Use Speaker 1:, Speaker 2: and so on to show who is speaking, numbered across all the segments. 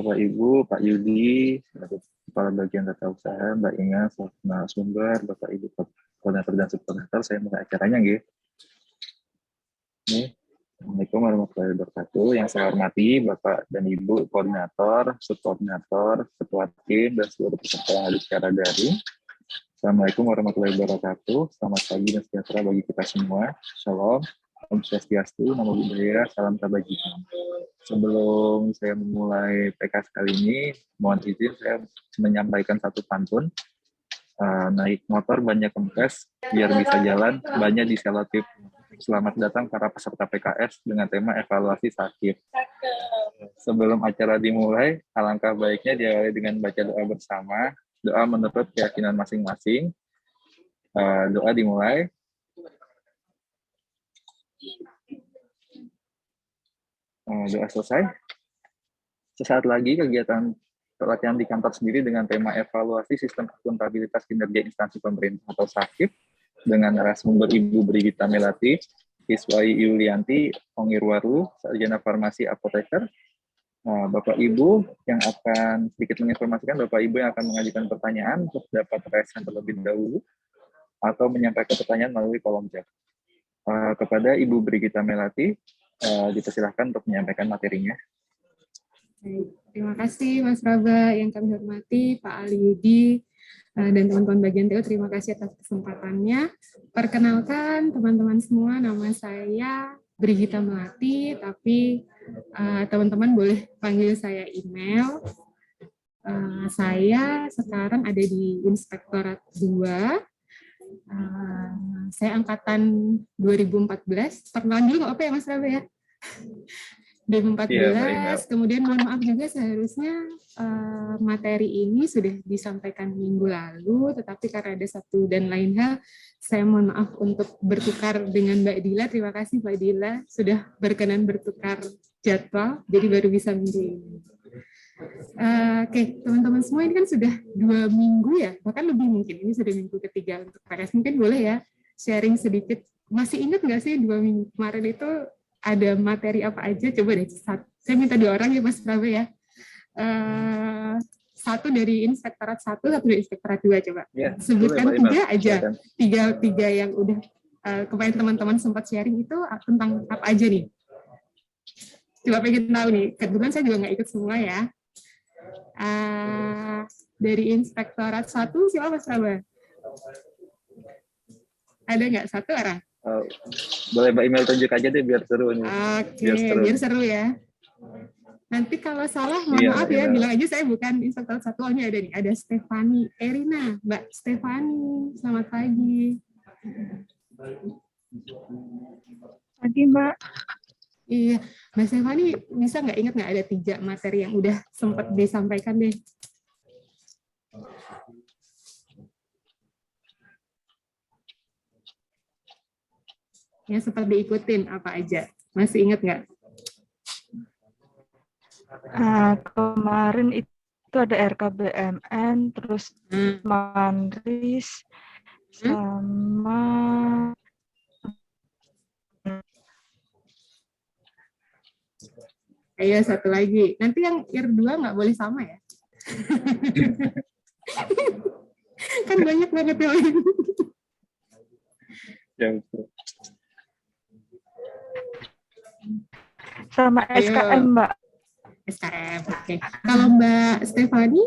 Speaker 1: Bapak Ibu, Pak Yudi, Kepala Bagian Tata Usaha, Mbak Inga, narasumber, Bapak Ibu koordinator dan subkoordinator, saya mulai acaranya nggih. Assalamualaikum warahmatullahi wabarakatuh. Yang saya hormati Bapak dan Ibu koordinator, subkoordinator, ketua tim, dan seluruh peserta yang hadir secara daring. Assalamualaikum warahmatullahi wabarakatuh. Selamat pagi dan sejahtera bagi kita semua. Shalom, Om Swastiastu, Namo Buddhaya, Salam Kebajikan. Sebelum saya memulai PK kali ini, mohon izin saya menyampaikan satu pantun. Naik motor banyak kempes, biar bisa jalan banyak diselotip. Selamat datang para peserta PKS dengan tema evaluasi sakit. Sebelum acara dimulai, alangkah baiknya diawali dengan baca doa bersama. Doa menurut keyakinan masing-masing. Doa dimulai. Doa selesai. Sesaat lagi kegiatan pelatihan di kantor sendiri dengan tema evaluasi sistem akuntabilitas kinerja instansi pemerintah atau SAKIP dengan narasumber Ibu Brigita Melati, Iswai Yulianti, Ongirwaru, Sarjana Farmasi Apoteker. Bapak Ibu yang akan sedikit menginformasikan, Bapak Ibu yang akan mengajukan pertanyaan untuk dapat resen terlebih dahulu atau menyampaikan pertanyaan melalui kolom chat. Kepada Ibu Brigita Melati, dipersilahkan untuk menyampaikan materinya.
Speaker 2: Terima kasih Mas Raba, yang kami hormati Pak Ali Yudi dan teman-teman bagian TU, terima kasih atas kesempatannya. Perkenalkan teman-teman semua, nama saya Brigita Melati, tapi teman-teman boleh panggil saya email. Saya sekarang ada di Inspektorat 2. Saya angkatan 2014. Perkenalan dulu nggak apa ya Mas Raba ya? 2014, kemudian mohon maaf juga seharusnya materi ini sudah disampaikan minggu lalu, tetapi karena ada satu dan lain hal, saya mohon maaf untuk bertukar dengan Mbak Dila. Terima kasih Mbak Dila sudah berkenan bertukar jadwal, jadi baru bisa minggu ini. Oke, teman-teman semua, ini kan sudah 2 minggu ya, bahkan lebih mungkin, ini sudah minggu ketiga untuk PKS. Mungkin boleh ya sharing sedikit, masih ingat nggak sih 2 minggu kemarin itu ada materi apa aja? Coba deh, saya minta 2 orang ya Mas Prabe ya. Satu dari Inspektorat 1, satu dari Inspektorat 2, coba. Ya, sebutkan 3 aja. Tiga yang udah kemarin teman-teman sempat sharing itu tentang apa aja nih? Coba pengen tahu nih, kebetulan saya juga nggak ikut semua ya. Dari Inspektorat 1, siapa Mas Prabe? Ada nggak satu orang?
Speaker 1: Boleh Mbak email tunjuk aja deh biar seru nih.
Speaker 2: Oke, biar seru ya. Nanti kalau salah mohon maaf ya, bilang aja saya bukan Inspektorat 1. Ini ada nih, ada Stefani Erina. Mbak Stefani, selamat pagi.
Speaker 3: Pagi Mbak.
Speaker 2: Iya, Mbak Stefani bisa nggak ingat nggak ada 3 materi yang udah sempat disampaikan deh? Ya, sempat diikutin apa aja? Masih ingat nggak?
Speaker 3: Kemarin itu ada RKBMN, terus Manris, sama
Speaker 2: Ayo satu lagi. Nanti yang year 2 nggak boleh sama ya? Kan banyak banget yang lain.
Speaker 3: sama SKM Mbak.
Speaker 2: SKM, oke. Kalau Mbak Stefani,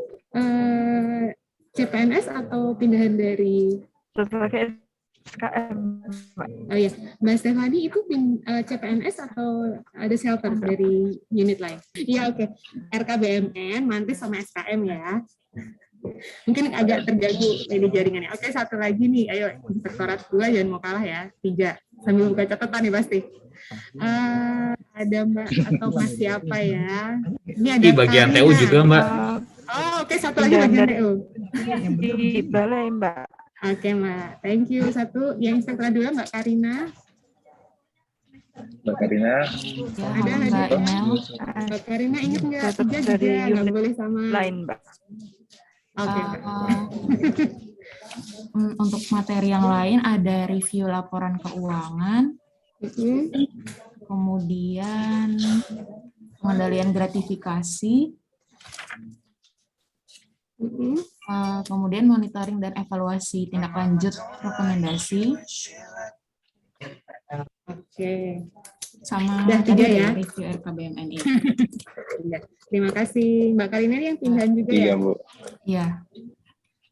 Speaker 2: CPNS atau pindahan dari?
Speaker 3: Sebagai SKM Mbak.
Speaker 2: Oh iya, Mbak Stefani itu CPNS atau ada shelter dari unit lain? Iya, oke. RKBMN, Mantis sama SKM ya. Mungkin agak terganggu ini jaringannya. Oke, satu lagi nih, ayo Inspektorat 2 jangan mau kalah ya. 3, sambil buka catatan nih pasti. Ada Mbak atau Mas siapa ya? Ini ada
Speaker 4: di bagian TU juga Mbak.
Speaker 2: Oh, oke, satu lagi bagian TU.
Speaker 3: Di Balai Mbak.
Speaker 2: Oke Mbak, thank you. Satu yang Inspektorat 2 Mbak Karina.
Speaker 1: Mbak Karina.
Speaker 2: Ya, ada Mbak Karina, ingat nggak? 3 juga nggak boleh sama.
Speaker 3: Lain Mbak.
Speaker 2: Oke.
Speaker 5: Untuk materi yang lain ada review laporan keuangan, kemudian pengendalian gratifikasi,
Speaker 2: Mm-mm.
Speaker 5: Kemudian monitoring dan evaluasi tindak lanjut rekomendasi,
Speaker 2: Oke.
Speaker 5: sama
Speaker 2: Udah
Speaker 5: tadi
Speaker 2: 3 ya.
Speaker 5: review RKBMNI.
Speaker 2: Iya. Terima kasih. Mbak Karina ini yang pindahan juga ya?
Speaker 1: 3, Bu.
Speaker 5: Iya.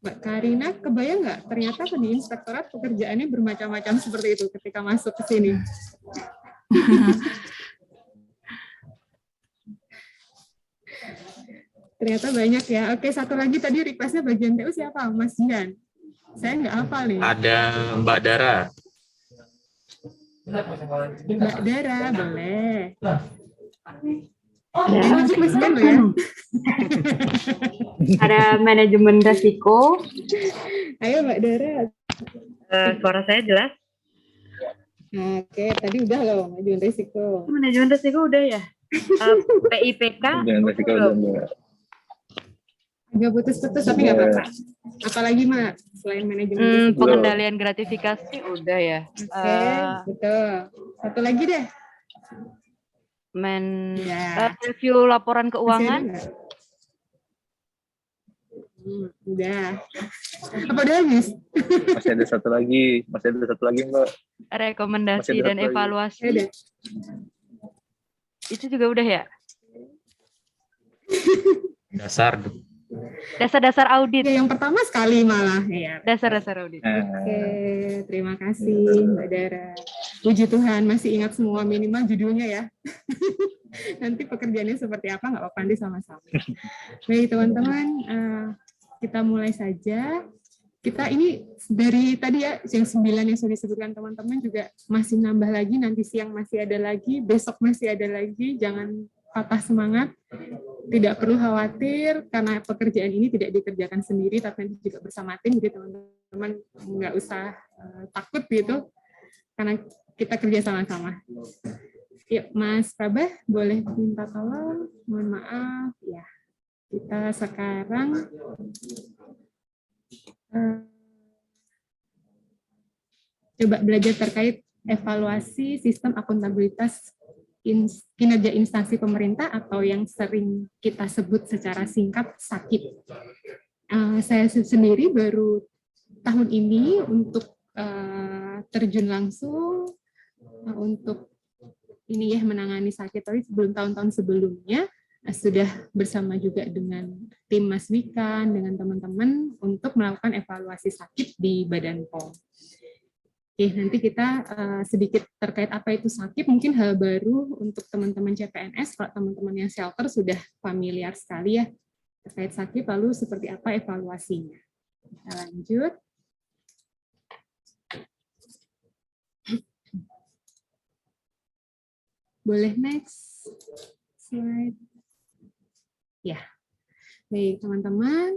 Speaker 2: Mbak Karina, kebayang nggak ternyata di inspektorat pekerjaannya bermacam-macam seperti itu ketika masuk ke sini? Ternyata banyak ya. Oke, satu lagi tadi requestnya bagian TU siapa? Mas Jian. Saya nggak hafal nih.
Speaker 4: Ada Mbak Dara.
Speaker 2: Mbak Dara, boleh. Yang tunjuk Mas Jian loh ya.
Speaker 6: Ada manajemen resiko.
Speaker 2: Ayo Mbak Dara.
Speaker 6: Suara saya jelas?
Speaker 2: Oke, tadi udah loh manajemen risiko.
Speaker 6: Manajemen resiko udah ya? PIPK?
Speaker 1: Jangan resiko
Speaker 6: belum.
Speaker 1: dan
Speaker 2: Agak putus-putus tapi nggak apa-apa. Apalagi Mbak, selain manajemen risiko.
Speaker 6: Pengendalian gratifikasi udah ya?
Speaker 2: Oke, betul. Satu lagi deh. Ya.
Speaker 6: Review laporan
Speaker 2: Masih ada
Speaker 6: keuangan?
Speaker 2: nggak? Udah. Apa udah habis?
Speaker 1: masih ada satu lagi, Mbak.
Speaker 6: Rekomendasi
Speaker 1: Masih ada
Speaker 6: dan
Speaker 1: satu lagi.
Speaker 6: evaluasi?
Speaker 2: Ada.
Speaker 6: Itu juga udah ya? Dasar-dasar audit.
Speaker 2: Ya, yang pertama sekali malah ya.
Speaker 6: Dasar-dasar audit.
Speaker 2: Oke, terima kasih Mbak Dara. Puji Tuhan masih ingat semua minimal judulnya ya. Nanti pekerjaannya seperti apa nggak apa-apa nanti sama-sama. Baik teman-teman, kita mulai saja. Kita ini dari tadi ya yang 9 yang sudah disebutkan teman-teman juga masih nambah lagi, nanti siang masih ada lagi, besok masih ada lagi. Jangan patah semangat, tidak perlu khawatir karena pekerjaan ini tidak dikerjakan sendiri tapi nanti juga bersama tim, jadi teman-teman nggak usah takut gitu karena kita kerja sama-sama. Yuk Mas Prabah boleh minta tolong, mohon maaf ya, kita sekarang coba belajar terkait evaluasi sistem akuntabilitas kinerja instansi pemerintah atau yang sering kita sebut secara singkat SAKIP. Saya sendiri baru tahun ini untuk terjun langsung untuk ini ya menangani SAKIP, tapi sebelum tahun-tahun sebelumnya sudah bersama juga dengan tim Mas Wikan, dengan teman-teman untuk melakukan evaluasi SAKIP di Badan POM. Oke, nanti kita sedikit terkait apa itu SAKIP, mungkin hal baru untuk teman-teman CPNS, kalau teman-teman yang shelter sudah familiar sekali ya terkait SAKIP, lalu seperti apa evaluasinya. Kita lanjut. Boleh next slide. Ya, baik teman-teman.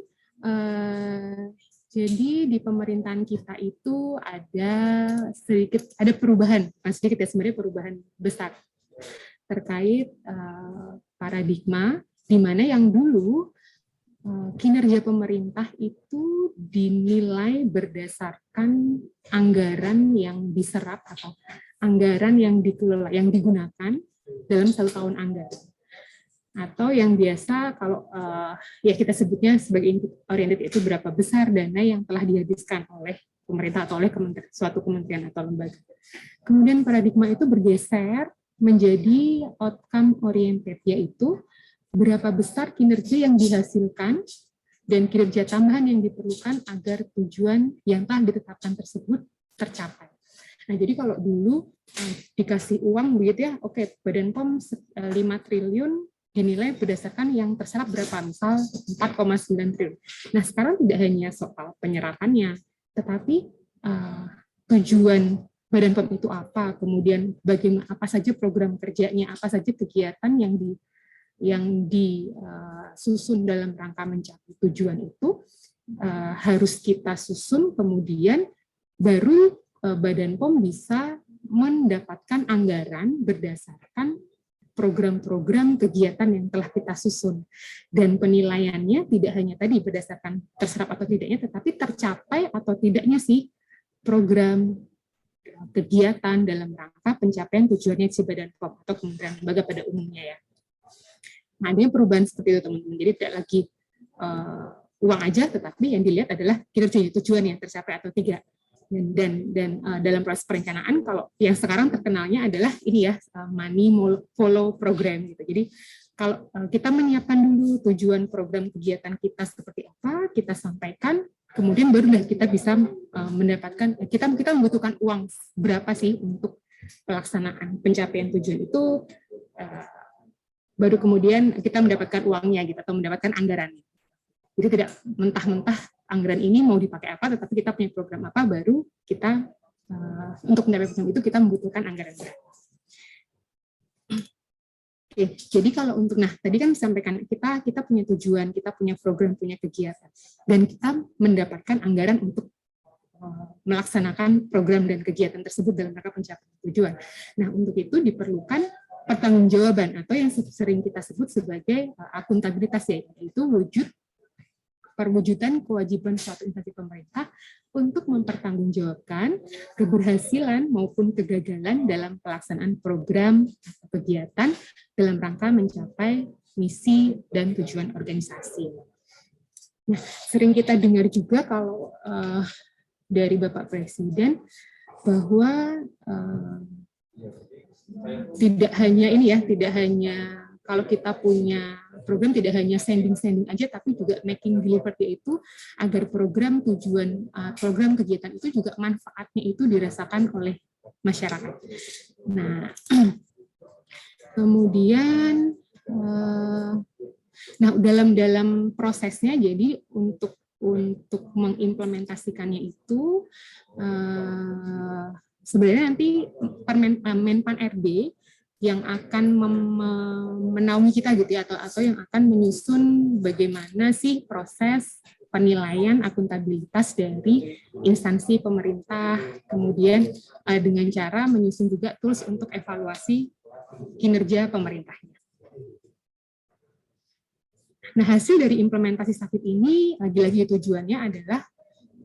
Speaker 2: Jadi di pemerintahan kita itu ada perubahan, bukan sedikit ya sebenarnya perubahan besar terkait paradigma di mana yang dulu kinerja pemerintah itu dinilai berdasarkan anggaran yang diserap atau anggaran yang dikelola, yang digunakan dalam satu tahun anggaran. Atau yang biasa kalau ya kita sebutnya sebagai input oriented itu berapa besar dana yang telah dihabiskan oleh pemerintah atau oleh suatu kementerian atau lembaga. Kemudian paradigma itu bergeser menjadi outcome oriented, yaitu berapa besar kinerja yang dihasilkan dan kinerja tambahan yang diperlukan agar tujuan yang telah ditetapkan tersebut tercapai. Nah, jadi kalau dulu dikasih uang begitu ya, oke, Badan POM 5 triliun dinilai berdasarkan yang terserap berapa, misal 4,9 triliun. Nah, sekarang tidak hanya soal penyerapannya, tetapi tujuan Badan POM itu apa, kemudian bagaimana, apa saja program kerjanya, apa saja kegiatan yang disusun dalam rangka mencapai tujuan itu harus kita susun, kemudian baru Badan POM bisa mendapatkan anggaran berdasarkan program-program kegiatan yang telah kita susun. Dan penilaiannya tidak hanya tadi berdasarkan terserap atau tidaknya, tetapi tercapai atau tidaknya sih program kegiatan dalam rangka pencapaian tujuannya si Badan POM atau kementerian lembaga pada umumnya ya. Nah, adanya perubahan seperti itu teman-teman. Jadi tidak lagi uang aja, tetapi yang dilihat adalah kinerjanya, tujuannya tercapai atau tidak. Dan dalam proses perencanaan, kalau yang sekarang terkenalnya adalah ini ya, money follow program gitu. Jadi kalau kita menyiapkan dulu tujuan program kegiatan kita seperti apa, kita sampaikan, kemudian barulah kita bisa mendapatkan, kita membutuhkan uang berapa sih untuk pelaksanaan pencapaian tujuan itu, baru kemudian kita mendapatkan uangnya gitu, atau mendapatkan anggarannya. Jadi tidak mentah-mentah anggaran ini mau dipakai apa, tetapi kita punya program apa, baru kita untuk mencapai program itu kita membutuhkan anggaran berapa. Oke, jadi kalau untuk, nah tadi kan disampaikan kita punya tujuan, kita punya program, punya kegiatan, dan kita mendapatkan anggaran untuk melaksanakan program dan kegiatan tersebut dalam rangka pencapaian tujuan. Nah, untuk itu diperlukan pertanggungjawaban atau yang sering kita sebut sebagai akuntabilitas, yaitu perwujudan kewajiban suatu instansi pemerintah untuk mempertanggungjawabkan keberhasilan maupun kegagalan dalam pelaksanaan program atau kegiatan dalam rangka mencapai misi dan tujuan organisasi. Nah, sering kita dengar juga kalau dari Bapak Presiden bahwa tidak hanya ini ya, tidak hanya kalau kita punya program tidak hanya sending aja, tapi juga making delivered, yaitu agar program tujuan program kegiatan itu juga manfaatnya itu dirasakan oleh masyarakat. Nah, kemudian nah dalam prosesnya, jadi untuk mengimplementasikannya itu sebenarnya nanti Menpan RB yang akan menaungi kita gitu ya, atau yang akan menyusun bagaimana sih proses penilaian akuntabilitas dari instansi pemerintah, kemudian dengan cara menyusun juga tools untuk evaluasi kinerja pemerintahnya. Nah, hasil dari implementasi SAFIT ini, lagi-lagi tujuannya adalah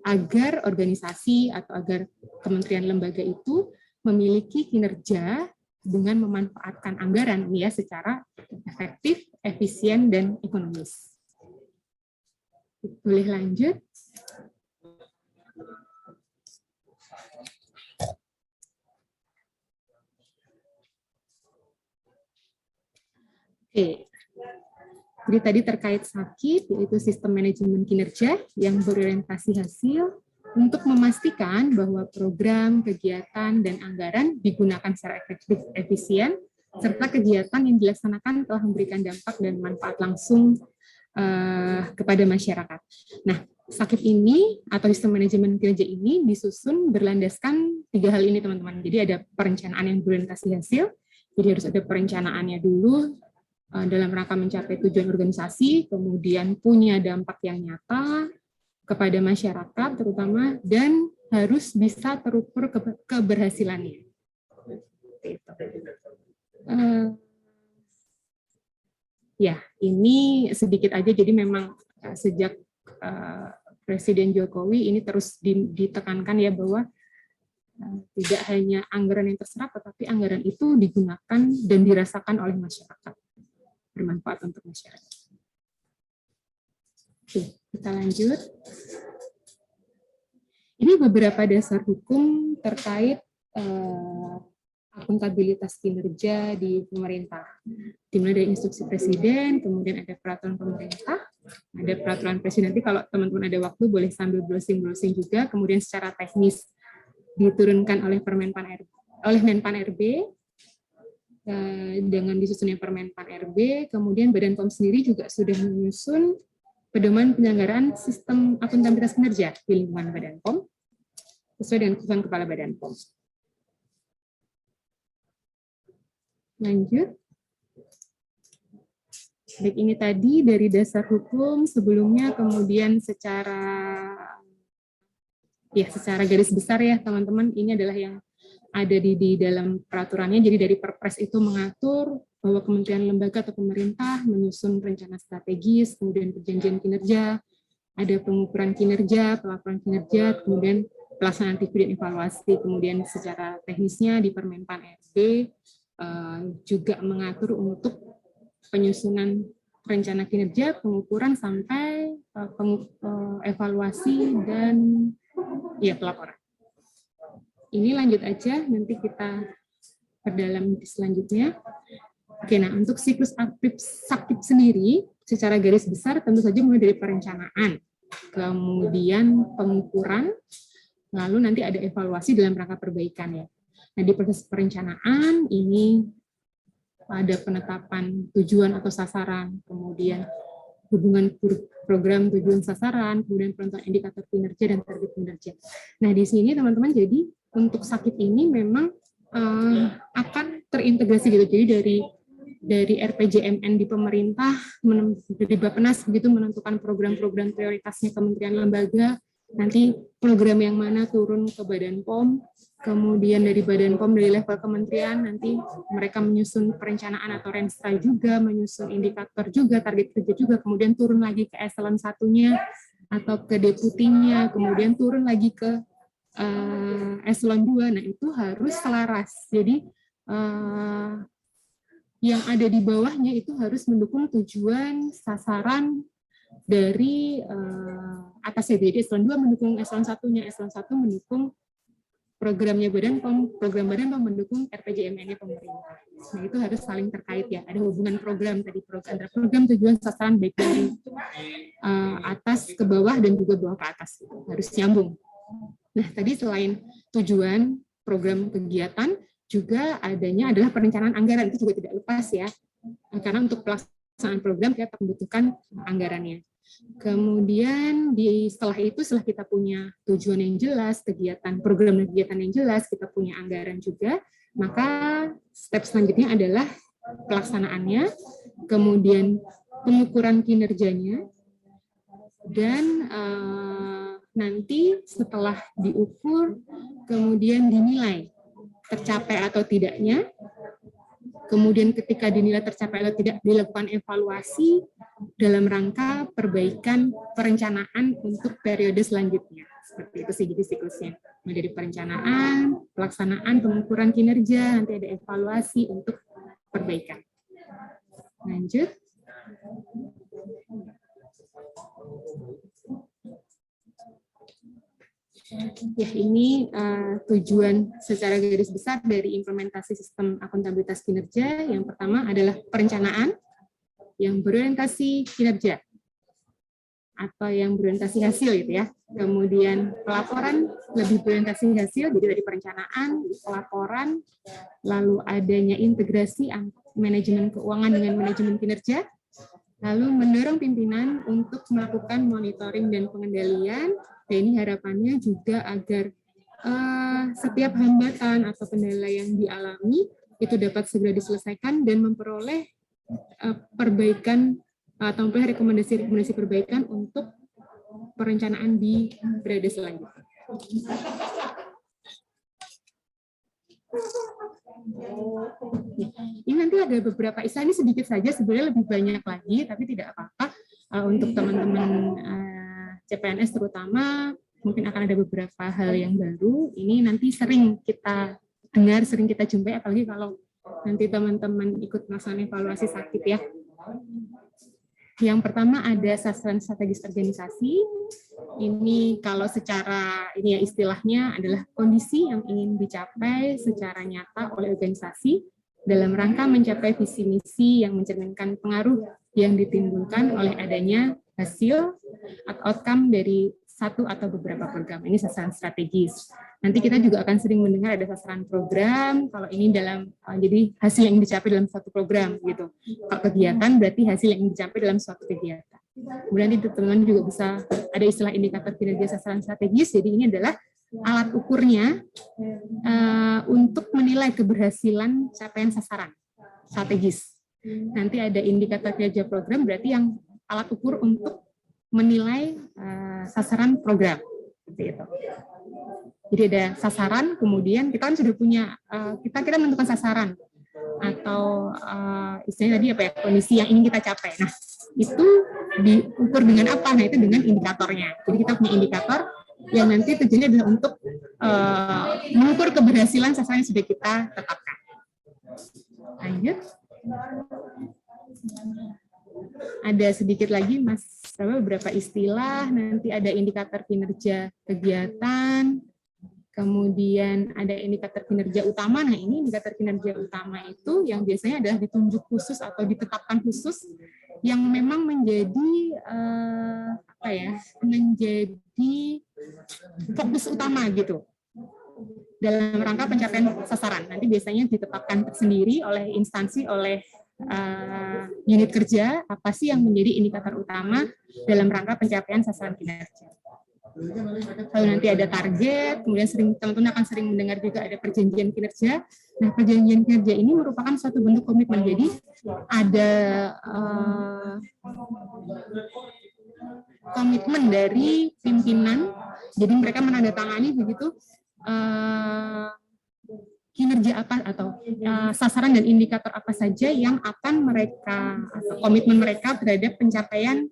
Speaker 2: agar organisasi atau agar kementerian lembaga itu memiliki kinerja dengan memanfaatkan anggaran ya secara efektif, efisien, dan ekonomis. Boleh lanjut? Oke. Jadi tadi terkait SAKIT, yaitu sistem manajemen kinerja yang berorientasi hasil untuk memastikan bahwa program, kegiatan, dan anggaran digunakan secara efektif, efisien, serta kegiatan yang dilaksanakan telah memberikan dampak dan manfaat langsung kepada masyarakat. Nah, SAKIT ini atau sistem manajemen kinerja ini disusun berlandaskan 3 hal ini, teman-teman. Jadi ada perencanaan yang berorientasi hasil, jadi harus ada perencanaannya dulu, dalam rangka mencapai tujuan organisasi, kemudian punya dampak yang nyata kepada masyarakat terutama, dan harus bisa terukur keberhasilannya. Ya, ini sedikit aja, jadi memang sejak Presiden Jokowi ini terus ditekankan ya bahwa tidak hanya anggaran yang terserap, tetapi anggaran itu digunakan dan dirasakan oleh masyarakat, bermanfaat untuk masyarakat. Oke, kita lanjut. Ini beberapa dasar hukum terkait akuntabilitas kinerja di pemerintah. Dimulai dari instruksi presiden, kemudian ada peraturan pemerintah, ada peraturan presiden. Nanti kalau teman-teman ada waktu boleh sambil browsing juga. Kemudian secara teknis diturunkan oleh Menpan RB. Dengan disusunnya Permenpan RB, kemudian Badan POM sendiri juga sudah menyusun pedoman penyelenggaraan sistem akuntabilitas kinerja di lingkungan Badan POM sesuai dengan keputusan Kepala Badan POM. Lanjut. Baik, ini tadi dari dasar hukum sebelumnya, kemudian secara garis besar ya teman-teman, ini adalah yang ada di dalam peraturannya. Jadi dari Perpres itu mengatur bahwa kementerian lembaga atau pemerintah menyusun rencana strategis, kemudian perjanjian kinerja, ada pengukuran kinerja, pelaporan kinerja, kemudian pelaksanaan review dan evaluasi. Kemudian secara teknisnya di Permenpan RB juga mengatur untuk penyusunan rencana kinerja, pengukuran sampai evaluasi dan ya pelaporan. Ini lanjut aja, nanti kita perdalam selanjutnya. Oke, nah untuk siklus aktif sakit sendiri, secara garis besar tentu saja mulai dari perencanaan, kemudian pengukuran, lalu nanti ada evaluasi dalam rangka perbaikan ya. Nah di proses perencanaan ini ada penetapan tujuan atau sasaran, kemudian hubungan program tujuan sasaran, kemudian penentuan indikator kinerja dan target kinerja. Nah di sini teman-teman jadi untuk sakit ini memang akan terintegrasi gitu. Jadi dari RPJMN di pemerintah, dari Bappenas begitu menentukan program-program prioritasnya kementerian lembaga, nanti program yang mana turun ke Badan POM, kemudian dari Badan POM dari level kementerian nanti mereka menyusun perencanaan atau Renstra juga, menyusun indikator juga, target kerja juga, kemudian turun lagi ke eselon 1-nya atau ke deputinya, kemudian turun lagi ke eselon 2. Nah itu harus selaras. Jadi yang ada di bawahnya itu harus mendukung tujuan sasaran dari atasnya. Jadi eselon 2 mendukung eselon 1-nya, eselon 1 mendukung programnya Badan POM, program Badan POM mendukung RPJMN-nya pemerintah. Nah itu harus saling terkait ya. Ada hubungan program tadi, program tujuan sasaran baik dari atas ke bawah dan juga bawah ke atas, harus nyambung. Nah, tadi selain tujuan program kegiatan, juga adanya adalah perencanaan anggaran, itu juga tidak lepas ya. Karena untuk pelaksanaan program kita membutuhkan anggarannya. Kemudian setelah kita punya tujuan yang jelas, kegiatan, program dan kegiatan yang jelas, kita punya anggaran juga, maka step selanjutnya adalah pelaksanaannya, kemudian pengukuran kinerjanya, dan nanti setelah diukur, kemudian dinilai tercapai atau tidaknya, kemudian ketika dinilai tercapai atau tidak, dilakukan evaluasi dalam rangka perbaikan perencanaan untuk periode selanjutnya. Seperti itu sih jadi siklusnya. Dari perencanaan, pelaksanaan, pengukuran kinerja, nanti ada evaluasi untuk perbaikan. Lanjut. Ya, ini tujuan secara garis besar dari implementasi sistem akuntabilitas kinerja. Yang pertama adalah perencanaan yang berorientasi kinerja atau yang berorientasi hasil gitu ya. Kemudian pelaporan lebih berorientasi hasil, jadi dari perencanaan, pelaporan, lalu adanya integrasi manajemen keuangan dengan manajemen kinerja, lalu mendorong pimpinan untuk melakukan monitoring dan pengendalian. Dan ini harapannya juga agar setiap hambatan atau kendala yang dialami itu dapat segera diselesaikan dan memperoleh perbaikan atau memperoleh rekomendasi perbaikan untuk perencanaan di periode selanjutnya. Ini nanti ada beberapa istilah, ini sedikit saja, sebenarnya lebih banyak lagi, tapi tidak apa-apa. Untuk teman-teman CPNS terutama, mungkin akan ada beberapa hal yang baru. Ini nanti sering kita dengar, sering kita jumpai, apalagi kalau nanti teman-teman ikut melaksanakan evaluasi sakit ya. Yang pertama ada sasaran strategis organisasi. Ini kalau secara ini ya istilahnya adalah kondisi yang ingin dicapai secara nyata oleh organisasi dalam rangka mencapai visi misi yang mencerminkan pengaruh yang ditimbulkan oleh adanya hasil atau outcome dari satu atau beberapa program. Ini sasaran strategis. Nanti kita juga akan sering mendengar ada sasaran program, kalau ini dalam jadi hasil yang dicapai dalam suatu program gitu. Kalau kegiatan berarti hasil yang dicapai dalam suatu kegiatan. Kemudian itu teman-teman juga bisa ada istilah indikator kinerja sasaran strategis. Jadi ini adalah alat ukurnya untuk menilai keberhasilan capaian sasaran strategis. Nanti ada indikator kinerja program, berarti yang alat ukur untuk menilai sasaran program. Seperti itu. Jadi ada sasaran, kemudian kita kan sudah punya, kita menentukan sasaran atau istilahnya tadi apa ya, kondisi yang ingin kita capai. Nah, itu diukur dengan apa? Nah, itu dengan indikatornya. Jadi kita punya indikator yang nanti tujuannya adalah untuk mengukur keberhasilan sasaran yang sudah kita tetapkan. Lanjut. Ada sedikit lagi Mas beberapa istilah, nanti ada indikator kinerja kegiatan, kemudian ada indikator kinerja utama. Nah, ini indikator kinerja utama itu yang biasanya adalah ditunjuk khusus atau ditetapkan khusus yang memang menjadi menjadi fokus utama gitu dalam rangka pencapaian sasaran. Nanti biasanya ditetapkan sendiri oleh instansi, oleh unit kerja, apa sih yang menjadi indikator utama dalam rangka pencapaian sasaran kinerja. Lalu nanti ada target, kemudian teman-teman akan sering mendengar juga ada perjanjian kinerja. Nah, perjanjian kinerja ini merupakan suatu bentuk komitmen. Jadi ada komitmen dari pimpinan, jadi mereka menandatangani begitu kinerja apa atau sasaran dan indikator apa saja yang akan mereka atau komitmen mereka terhadap pencapaian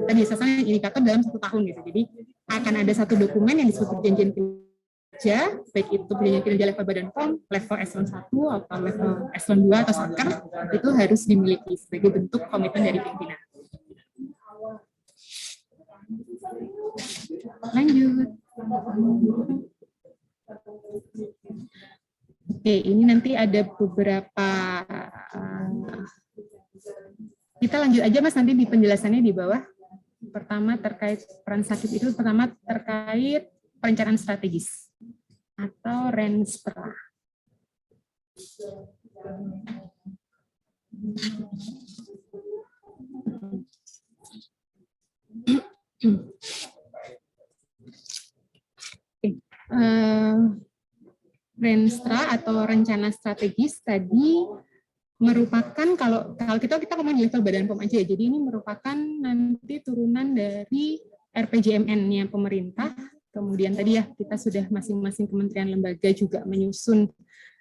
Speaker 2: tadi sasaran dan indikator dalam 1 tahun gitu. Jadi akan ada satu dokumen yang disebut perjanjian kinerja, baik itu perjanjian kinerja level Badan POM, level eselon 1 atau level eselon 2 atau satker, itu harus dimiliki sebagai bentuk komitmen dari pimpinan. Lanjut. Oke, ini nanti ada beberapa, kita lanjut aja Mas nanti di penjelasannya di bawah. Pertama terkait peran sakit itu, pertama terkait perencanaan strategis atau Renstra. Renstra atau rencana strategis tadi merupakan kalau kita ngomong di level Badan POM aja ya. Jadi ini merupakan nanti turunan dari RPJMN-nya pemerintah. Kemudian tadi ya kita sudah masing-masing kementerian lembaga juga menyusun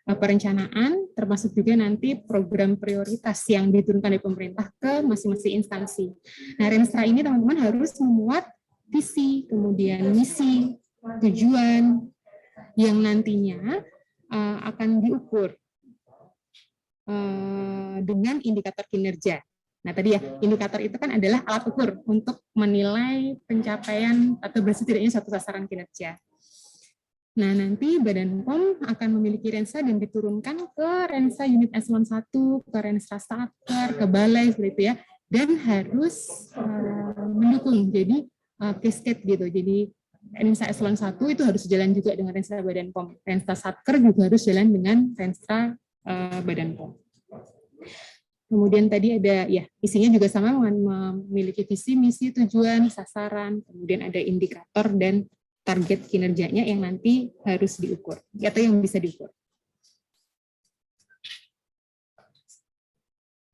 Speaker 2: perencanaan, termasuk juga nanti program prioritas yang diturunkan dari pemerintah ke masing-masing instansi. Nah, Renstra ini teman-teman harus memuat visi, kemudian misi, tujuan yang nantinya akan diukur dengan indikator kinerja. Nah, tadi ya, indikator itu kan adalah alat ukur untuk menilai pencapaian atau bersih tidaknya suatu sasaran kinerja. Nah, nanti Badan POM akan memiliki Renstra dan diturunkan ke Renstra unit eselon 1, ke Renstra satker, ke balai seperti itu ya, dan harus mendukung. Jadi cascade gitu. Jadi Renstra eselon 1 itu harus jalan juga dengan Renstra Badan POM. Renstra satker juga harus jalan dengan Renstra Badan POM. Kemudian tadi ada ya isinya juga sama, memiliki visi, misi, tujuan, sasaran, kemudian ada indikator dan target kinerjanya yang nanti harus diukur atau yang bisa diukur.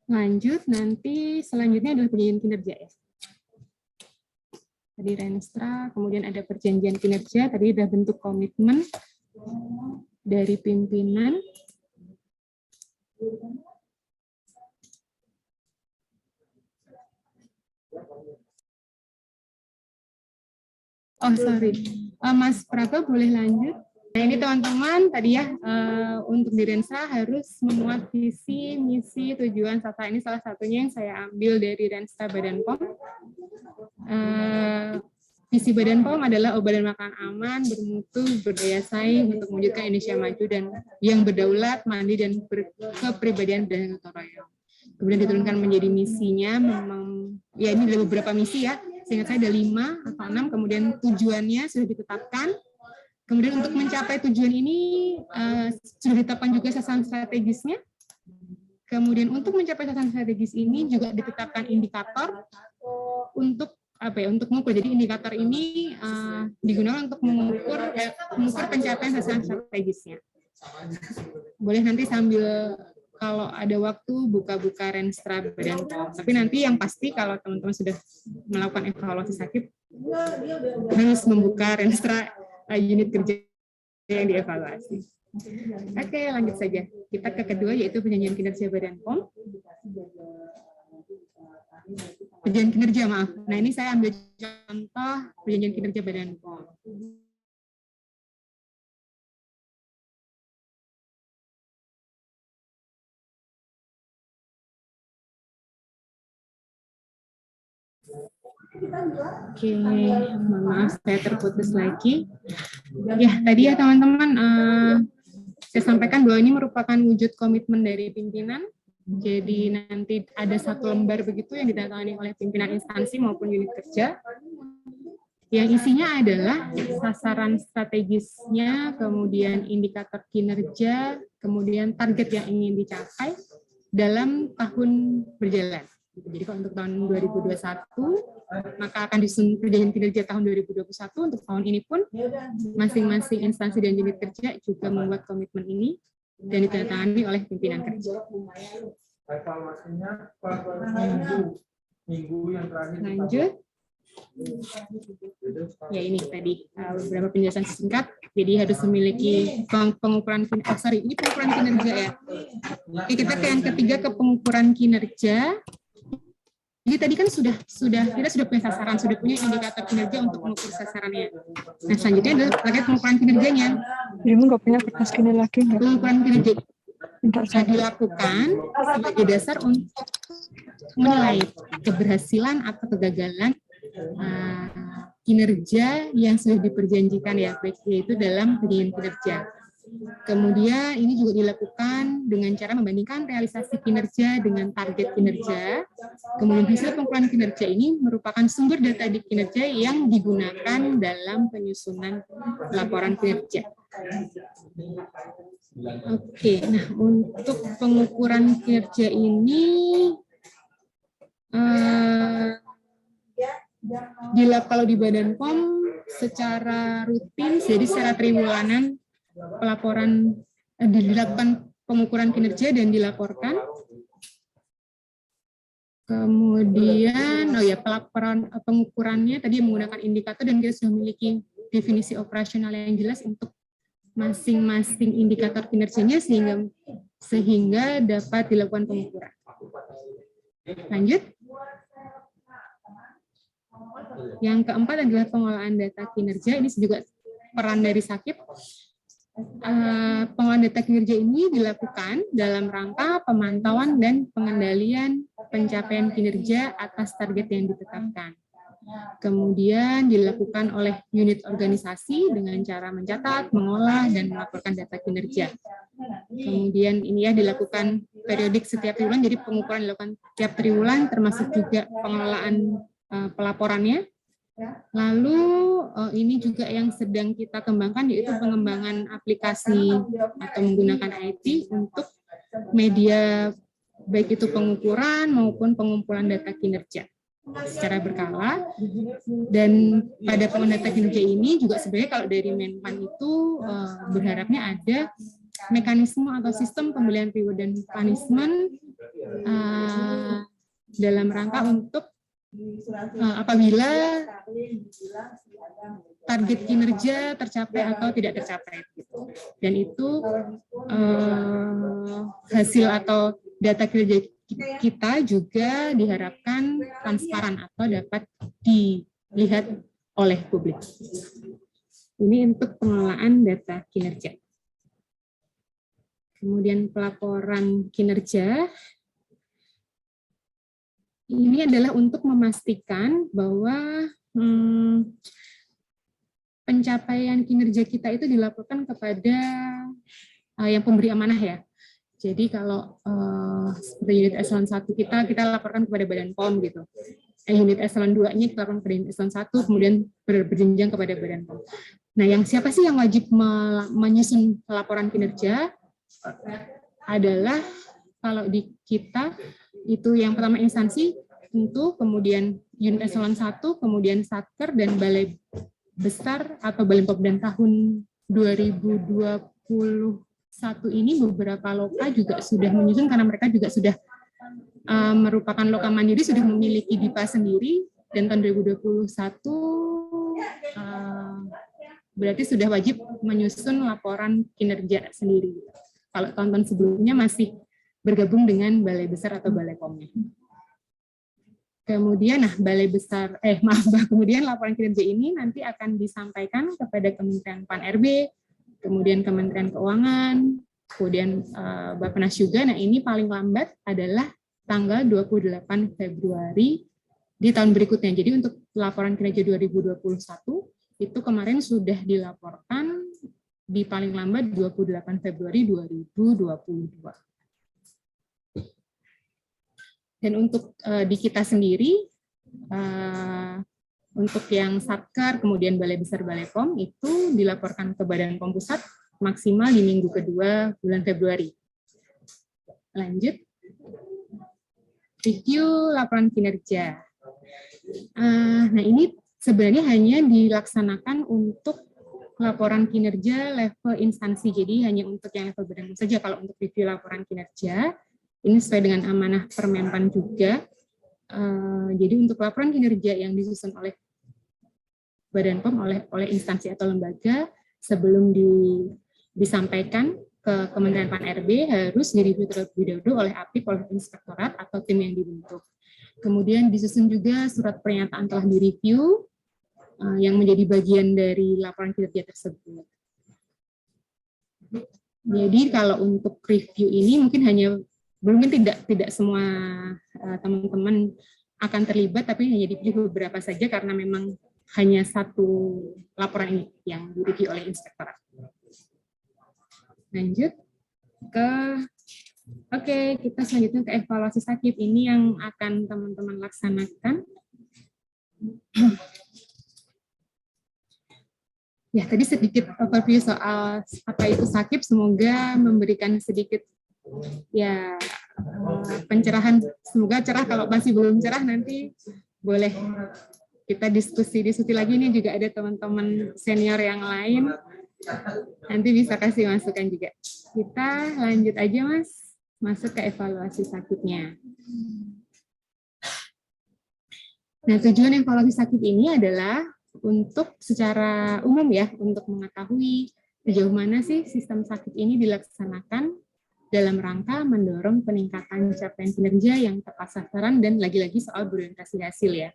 Speaker 2: Lanjut, nanti selanjutnya adalah perjanjian kinerja ya. Tadi Renstra, kemudian ada perjanjian kinerja, tadi ada bentuk komitmen dari pimpinan. Oh, sorry. Mas Praba boleh lanjut? Nah, ini teman-teman tadi ya, untuk di Renstra harus memuat visi, misi, tujuan, sasaran. Ini salah satunya yang saya ambil dari Renstra Badan POM. Visi Badan POM adalah badan makan aman, bermutu, berdaya saing untuk mewujudkan Indonesia maju dan yang berdaulat, mandiri, dan berkepribadian dan gotong royong. Kemudian diturunkan menjadi misinya, memang ya ini ada beberapa misi ya, seingat saya ada 5 atau 6, kemudian tujuannya sudah ditetapkan. Kemudian untuk mencapai tujuan ini sudah ditetapkan juga sasaran strategisnya. Kemudian untuk mencapai sasaran strategis ini juga ditetapkan indikator untuk untuk mengukur. Jadi indikator ini digunakan untuk mengukur pencapaian sasaran strategisnya. Boleh nanti sambil kalau ada waktu buka-buka Renstra Badan POM. Tapi nanti yang pasti kalau teman-teman sudah melakukan evaluasi sakit harus membuka Renstra unit kerja yang dievaluasi. Oke, lanjut saja. Kita ke kedua yaitu perjanjian kinerja Badan POM. Perjanjian kinerja, maaf. Nah, ini saya ambil contoh perjanjian kinerja Badan POM. Oke, mohon maaf saya terputus lagi. Ya, tadi ya teman-teman, saya sampaikan bahwa ini merupakan wujud komitmen dari pimpinan. Jadi nanti ada satu lembar begitu yang ditandatangani oleh pimpinan instansi maupun unit kerja. Yang isinya adalah sasaran strategisnya, kemudian indikator kinerja, kemudian target yang ingin dicapai dalam tahun berjalan. Jadi kalau untuk tahun 2021, maka akan disusun perjanjian kinerja tahun 2021. Untuk tahun ini pun, masing-masing instansi dan unit kerja juga membuat komitmen ini dan ditandatangani oleh pimpinan kerja.
Speaker 4: Evaluasinya per minggu yang terakhir.
Speaker 2: Lanjut. Ya ini tadi beberapa penjelasan singkat. Jadi harus memiliki pengukuran kinerja. Ini pengukuran kinerja ya. Oke, kita ke yang ketiga, ke pengukuran kinerja. Jadi tadi kan kita sudah punya sasaran, sudah punya indikator kinerja untuk mengukur sasarannya. Nah selanjutnya adalah terkait pengukuran kinerjanya.
Speaker 3: Ibu nggak punya kertas gini lagi nggak?
Speaker 2: Pengukuran kinerja
Speaker 3: Minta
Speaker 2: bisa dilakukan sebagai dasar untuk menilai keberhasilan atau kegagalan kinerja yang sudah diperjanjikan ya, baik yaitu dalam perjanjian kinerja. Kemudian ini juga dilakukan dengan cara membandingkan realisasi kinerja dengan target kinerja. Kemudian hasil pengukuran kinerja ini merupakan sumber data di kinerja yang digunakan dalam penyusunan laporan kinerja. Oke, nah untuk pengukuran kinerja ini kalau di Badan POM secara rutin, jadi secara triwulanan pelaporan dilakukan pengukuran kinerja dan dilaporkan. Kemudian, pelaporan pengukurannya tadi menggunakan indikator dan kita sudah memiliki definisi operasional yang jelas untuk masing-masing indikator kinerjanya sehingga dapat dilakukan pengukuran. Lanjut. Yang keempat adalah pengolahan data kinerja. Ini juga peran dari Sakip. Pengolahan data kinerja ini dilakukan dalam rangka pemantauan dan pengendalian pencapaian kinerja atas target yang ditetapkan. Kemudian dilakukan oleh unit organisasi dengan cara mencatat, mengolah, dan melaporkan data kinerja. Kemudian ini ya dilakukan periodik setiap triwulan, jadi pengukuran dilakukan tiap triwulan, termasuk juga pengelolaan pelaporannya. Lalu ini juga yang sedang kita kembangkan, yaitu pengembangan aplikasi atau menggunakan IT untuk media baik itu pengukuran maupun pengumpulan data kinerja secara berkala. Dan pada pengumpulan data kinerja ini juga sebenarnya kalau dari Menpan itu berharapnya ada mekanisme atau sistem pembelian reward dan punishment dalam rangka untuk apabila target kinerja tercapai atau tidak tercapai. Dan itu hasil atau data kinerja kita juga diharapkan transparan atau dapat dilihat oleh publik. Ini untuk pengelolaan data kinerja. Kemudian pelaporan kinerja. Ini adalah untuk memastikan bahwa pencapaian kinerja kita itu dilaporkan kepada yang pemberi amanah ya. Jadi kalau seperti unit eselon 1 kita laporkan kepada Badan POM gitu. Unit eselon 2-nya kita laporkan kepada unit eselon 1, kemudian berjenjang kepada Badan POM. Nah, siapa sih yang wajib menyusun laporan kinerja adalah kalau di kita itu yang pertama instansi tentu, kemudian unit eselon 1, kemudian Satker dan Balai Besar atau Balai POM. Dan tahun 2021 ini beberapa loka juga sudah menyusun karena mereka juga sudah merupakan loka mandiri, sudah memiliki DIPA sendiri, dan tahun 2021 berarti sudah wajib menyusun laporan kinerja sendiri. Kalau tahun-tahun sebelumnya masih bergabung dengan Balai Besar atau Balai POM-nya. Kemudian, Balai Besar, kemudian laporan kinerja ini nanti akan disampaikan kepada Kementerian PAN-RB, kemudian Kementerian Keuangan, kemudian Bappenas juga. Nah, ini paling lambat adalah tanggal 28 Februari di tahun berikutnya. Jadi untuk laporan kinerja 2021 itu kemarin sudah dilaporkan di paling lambat 28 Februari 2022. Dan untuk di kita sendiri, untuk yang Satker, kemudian Balai Besar Balai POM, itu dilaporkan ke Badan POM Pusat maksimal di minggu kedua bulan Februari. Lanjut. Review laporan kinerja. Nah, ini sebenarnya hanya dilaksanakan untuk laporan kinerja level instansi, jadi hanya untuk yang level badan saja. Kalau untuk review laporan kinerja, ini sesuai dengan amanah Permenpan juga. Jadi untuk laporan kinerja yang disusun oleh Badan POM, oleh instansi atau lembaga, sebelum disampaikan ke Kementerian Pan-RB, harus direview terlebih dahulu oleh APIP, oleh inspektorat atau tim yang dibentuk. Kemudian disusun juga surat pernyataan telah direview, yang menjadi bagian dari laporan kinerja tersebut. Jadi kalau untuk review ini mungkin tidak semua teman-teman akan terlibat, tapi hanya dipilih beberapa saja karena memang hanya satu laporan ini yang direview oleh inspektorat. Lanjut ke, oke, kita selanjutnya ke evaluasi sakit. Ini yang akan teman-teman laksanakan. Ya, tadi sedikit overview soal apa itu sakit, semoga memberikan sedikit ya pencerahan, semoga cerah. Kalau masih belum cerah nanti boleh kita diskusi lagi. Ini juga ada teman-teman senior yang lain, nanti bisa kasih masukan juga. Kita lanjut aja Mas, masuk ke evaluasi sakitnya. Nah, tujuan evaluasi sakit ini adalah untuk secara umum ya, untuk mengetahui sejauh mana sih sistem sakit ini dilaksanakan dalam rangka mendorong peningkatan capaian kinerja yang tepat sasaran dan lagi-lagi soal berorientasi hasil ya.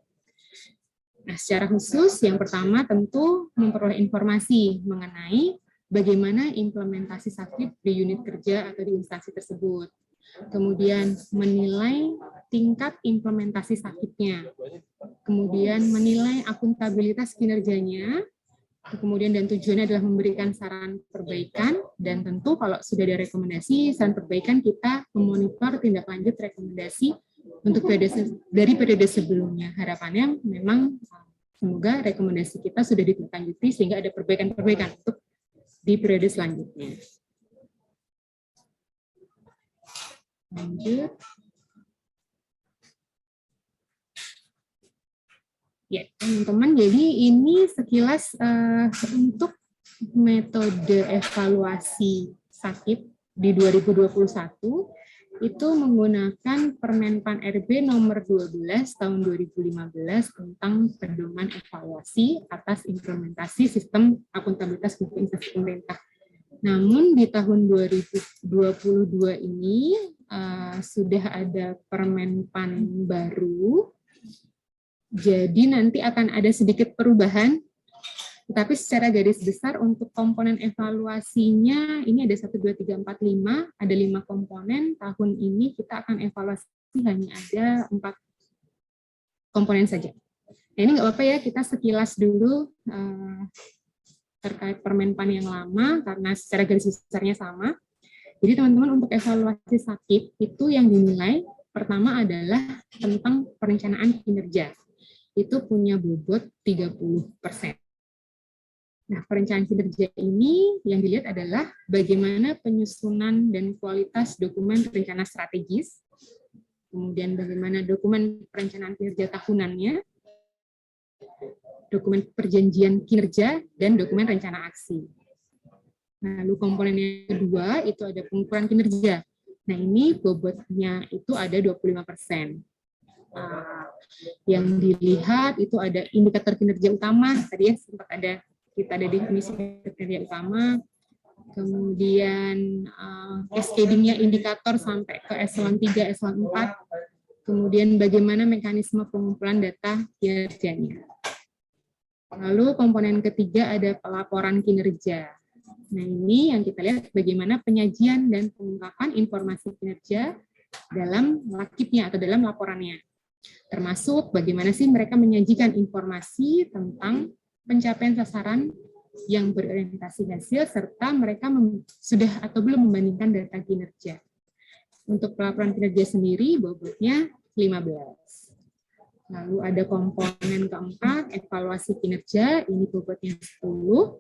Speaker 2: Nah, secara khusus yang pertama tentu memperoleh informasi mengenai bagaimana implementasi sakit di unit kerja atau di instansi tersebut. Kemudian menilai tingkat implementasi sakitnya. Kemudian menilai akuntabilitas kinerjanya. Kemudian dan tujuannya adalah memberikan saran perbaikan, dan tentu kalau sudah ada rekomendasi saran perbaikan, kita memonitor tindak lanjut rekomendasi untuk dari periode sebelumnya. Harapannya memang semoga rekomendasi kita sudah ditindaklanjuti sehingga ada perbaikan-perbaikan untuk di periode selanjutnya. Lanjut. Ya, teman-teman, jadi ini sekilas untuk metode evaluasi sakit di 2021 itu menggunakan Permenpan RB nomor 12 tahun 2015 tentang pedoman evaluasi atas implementasi sistem akuntabilitas instansi pemerintah. Namun di tahun 2022 ini sudah ada Permenpan baru, jadi nanti akan ada sedikit perubahan, tetapi secara garis besar untuk komponen evaluasinya ini ada 1, 2, 3, 4, 5, ada 5 komponen. Tahun ini kita akan evaluasi hanya ada 4 komponen saja. Nah, ini nggak apa-apa ya, kita sekilas dulu terkait Permenpan yang lama karena secara garis besarnya sama. Jadi teman-teman, untuk evaluasi sakit itu yang dinilai pertama adalah tentang perencanaan kinerja. Itu punya bobot 30%. Nah, perencanaan kinerja ini yang dilihat adalah bagaimana penyusunan dan kualitas dokumen rencana strategis, kemudian bagaimana dokumen perencanaan kinerja tahunannya, dokumen perjanjian kinerja, dan dokumen rencana aksi. Lalu komponen yang kedua itu ada pengukuran kinerja. Nah, ini bobotnya itu ada 25%. Yang dilihat itu ada indikator kinerja utama, tadi ya sempat ada, kita ada definisi kinerja utama, kemudian cascading-nya indikator sampai ke eselon 3, eselon 4, kemudian bagaimana mekanisme pengumpulan data kinerjanya. Lalu komponen ketiga ada pelaporan kinerja. Nah, ini yang kita lihat bagaimana penyajian dan pengungkapan informasi kinerja dalam lakibnya atau dalam laporannya. Termasuk bagaimana sih mereka menyajikan informasi tentang pencapaian sasaran yang berorientasi hasil, serta mereka sudah atau belum membandingkan data kinerja. Untuk pelaporan kinerja sendiri, bobotnya 15. Lalu ada komponen keempat, evaluasi kinerja, ini bobotnya 10.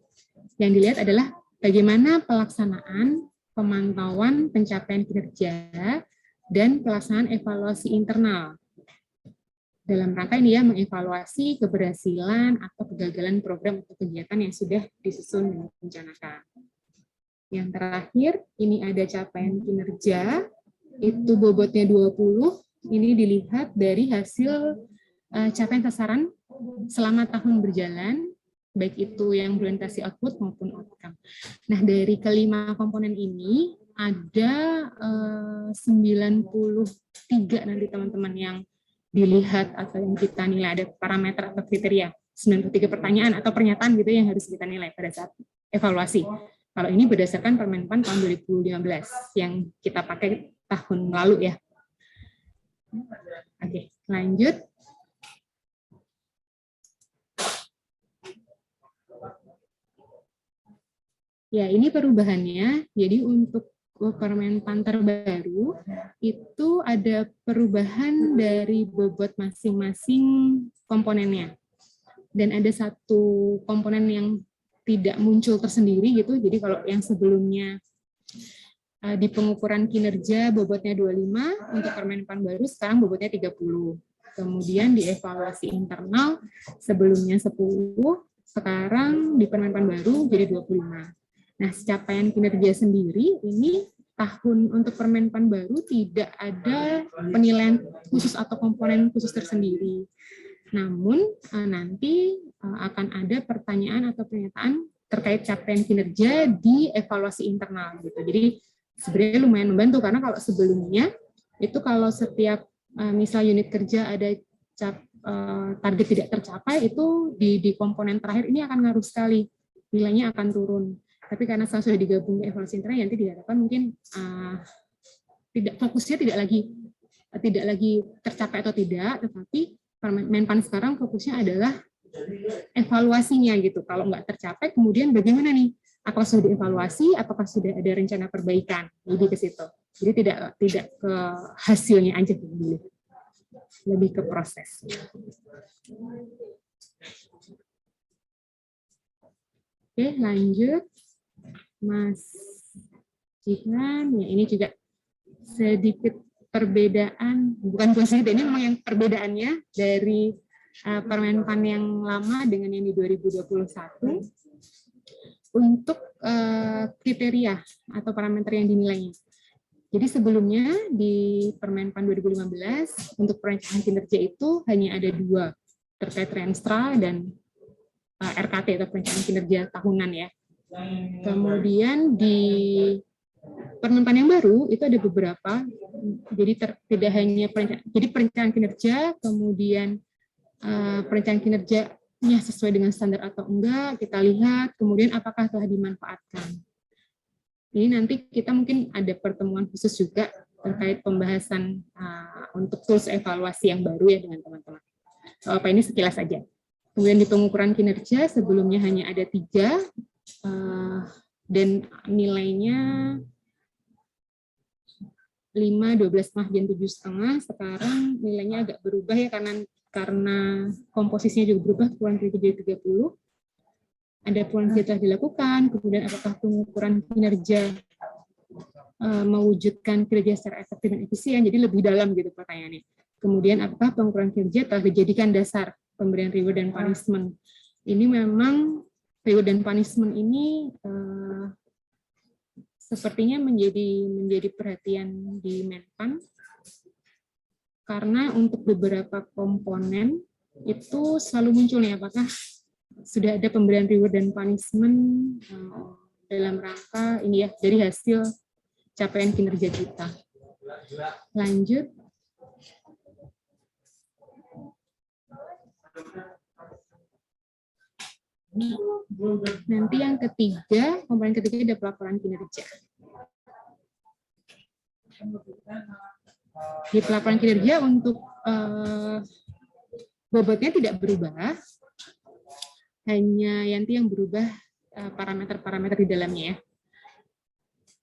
Speaker 2: Yang dilihat adalah bagaimana pelaksanaan pemantauan pencapaian kinerja dan pelaksanaan evaluasi internal. Dalam rangka ini ya, mengevaluasi keberhasilan atau kegagalan program atau kegiatan yang sudah disusun dan direncanakan. Yang terakhir, ini ada capaian kinerja, itu bobotnya 20, ini dilihat dari hasil capaian sasaran selama tahun berjalan, baik itu yang berorientasi output maupun outcome. Nah, dari kelima komponen ini, ada 93 nanti teman-teman yang dilihat atau yang kita nilai, ada parameter atau kriteria, 93 pertanyaan atau pernyataan gitu yang harus kita nilai pada saat evaluasi. Kalau ini berdasarkan Permenpan tahun 2015 yang kita pakai tahun lalu ya. Oke, lanjut. Ya, ini perubahannya. Jadi untuk Permenpan terbaru itu ada perubahan dari bobot masing-masing komponennya. Dan ada satu komponen yang tidak muncul tersendiri gitu. Jadi kalau yang sebelumnya di pengukuran kinerja bobotnya 25, untuk Permenpan baru sekarang bobotnya 30. Kemudian di evaluasi internal sebelumnya 10, sekarang di Permenpan baru jadi 25. Nah, capaian kinerja sendiri ini untuk Permenpan baru tidak ada penilaian khusus atau komponen khusus tersendiri. Namun nanti akan ada pertanyaan atau pernyataan terkait capaian kinerja di evaluasi internal gitu. Jadi sebenarnya lumayan membantu karena kalau sebelumnya itu kalau setiap misal unit kerja ada target tidak tercapai, itu di komponen terakhir ini akan ngaruh sekali, nilainya akan turun. Tapi karena sudah digabung ke evaluasi internal, nanti diharapkan mungkin fokusnya tidak lagi tercapai atau tidak, tetapi Menpan sekarang fokusnya adalah evaluasinya gitu. Kalau nggak tercapai, kemudian bagaimana nih? Apakah sudah dievaluasi? Apakah sudah ada rencana perbaikan? Lebih ke situ. Jadi tidak ke hasilnya aja dulu, lebih ke proses. Oke, lanjut. Mas Jihan, ya ini juga sedikit perbedaan, bukan sedikit, ini memang yang perbedaannya dari Permenpan yang lama dengan yang di 2021 untuk kriteria atau parameter yang dinilainya. Jadi sebelumnya di Permenpan 2015 untuk perencanaan kinerja itu hanya ada 2 terkait Renstra dan RKT atau perencanaan kinerja tahunan ya. Kemudian di Permenpan yang baru itu ada beberapa, jadi tidak hanya perencanaan kinerja, kemudian perencanaan kinerjanya sesuai dengan standar atau enggak, kita lihat, kemudian apakah telah dimanfaatkan. Ini nanti kita mungkin ada pertemuan khusus juga terkait pembahasan untuk tools evaluasi yang baru ya dengan teman-teman. Apa ini sekilas saja. Kemudian di pengukuran kinerja sebelumnya hanya ada 3, dan nilainya 5, 12,5, dan 7,5. Sekarang nilainya agak berubah ya karena komposisinya juga berubah, pengukuran kinerja 30. Ada pengukuran kinerja telah dilakukan, kemudian apakah pengukuran kinerja mewujudkan kinerja secara efektif dan efisien, jadi lebih dalam gitu pertanyaannya. Kemudian apakah pengukuran kinerja telah dijadikan dasar pemberian reward dan punishment. Ini memang reward dan punishment ini sepertinya menjadi perhatian di Menpan, karena untuk beberapa komponen itu selalu muncul nih, apakah sudah ada pemberian reward dan punishment dalam rangka ini ya, dari hasil capaian kinerja kita. Lanjut. Nanti yang ketiga, komponen ketiga ada pelaporan kinerja. Di pelaporan kinerja untuk bobotnya tidak berubah, hanya nanti yang berubah parameter-parameter di dalamnya ya.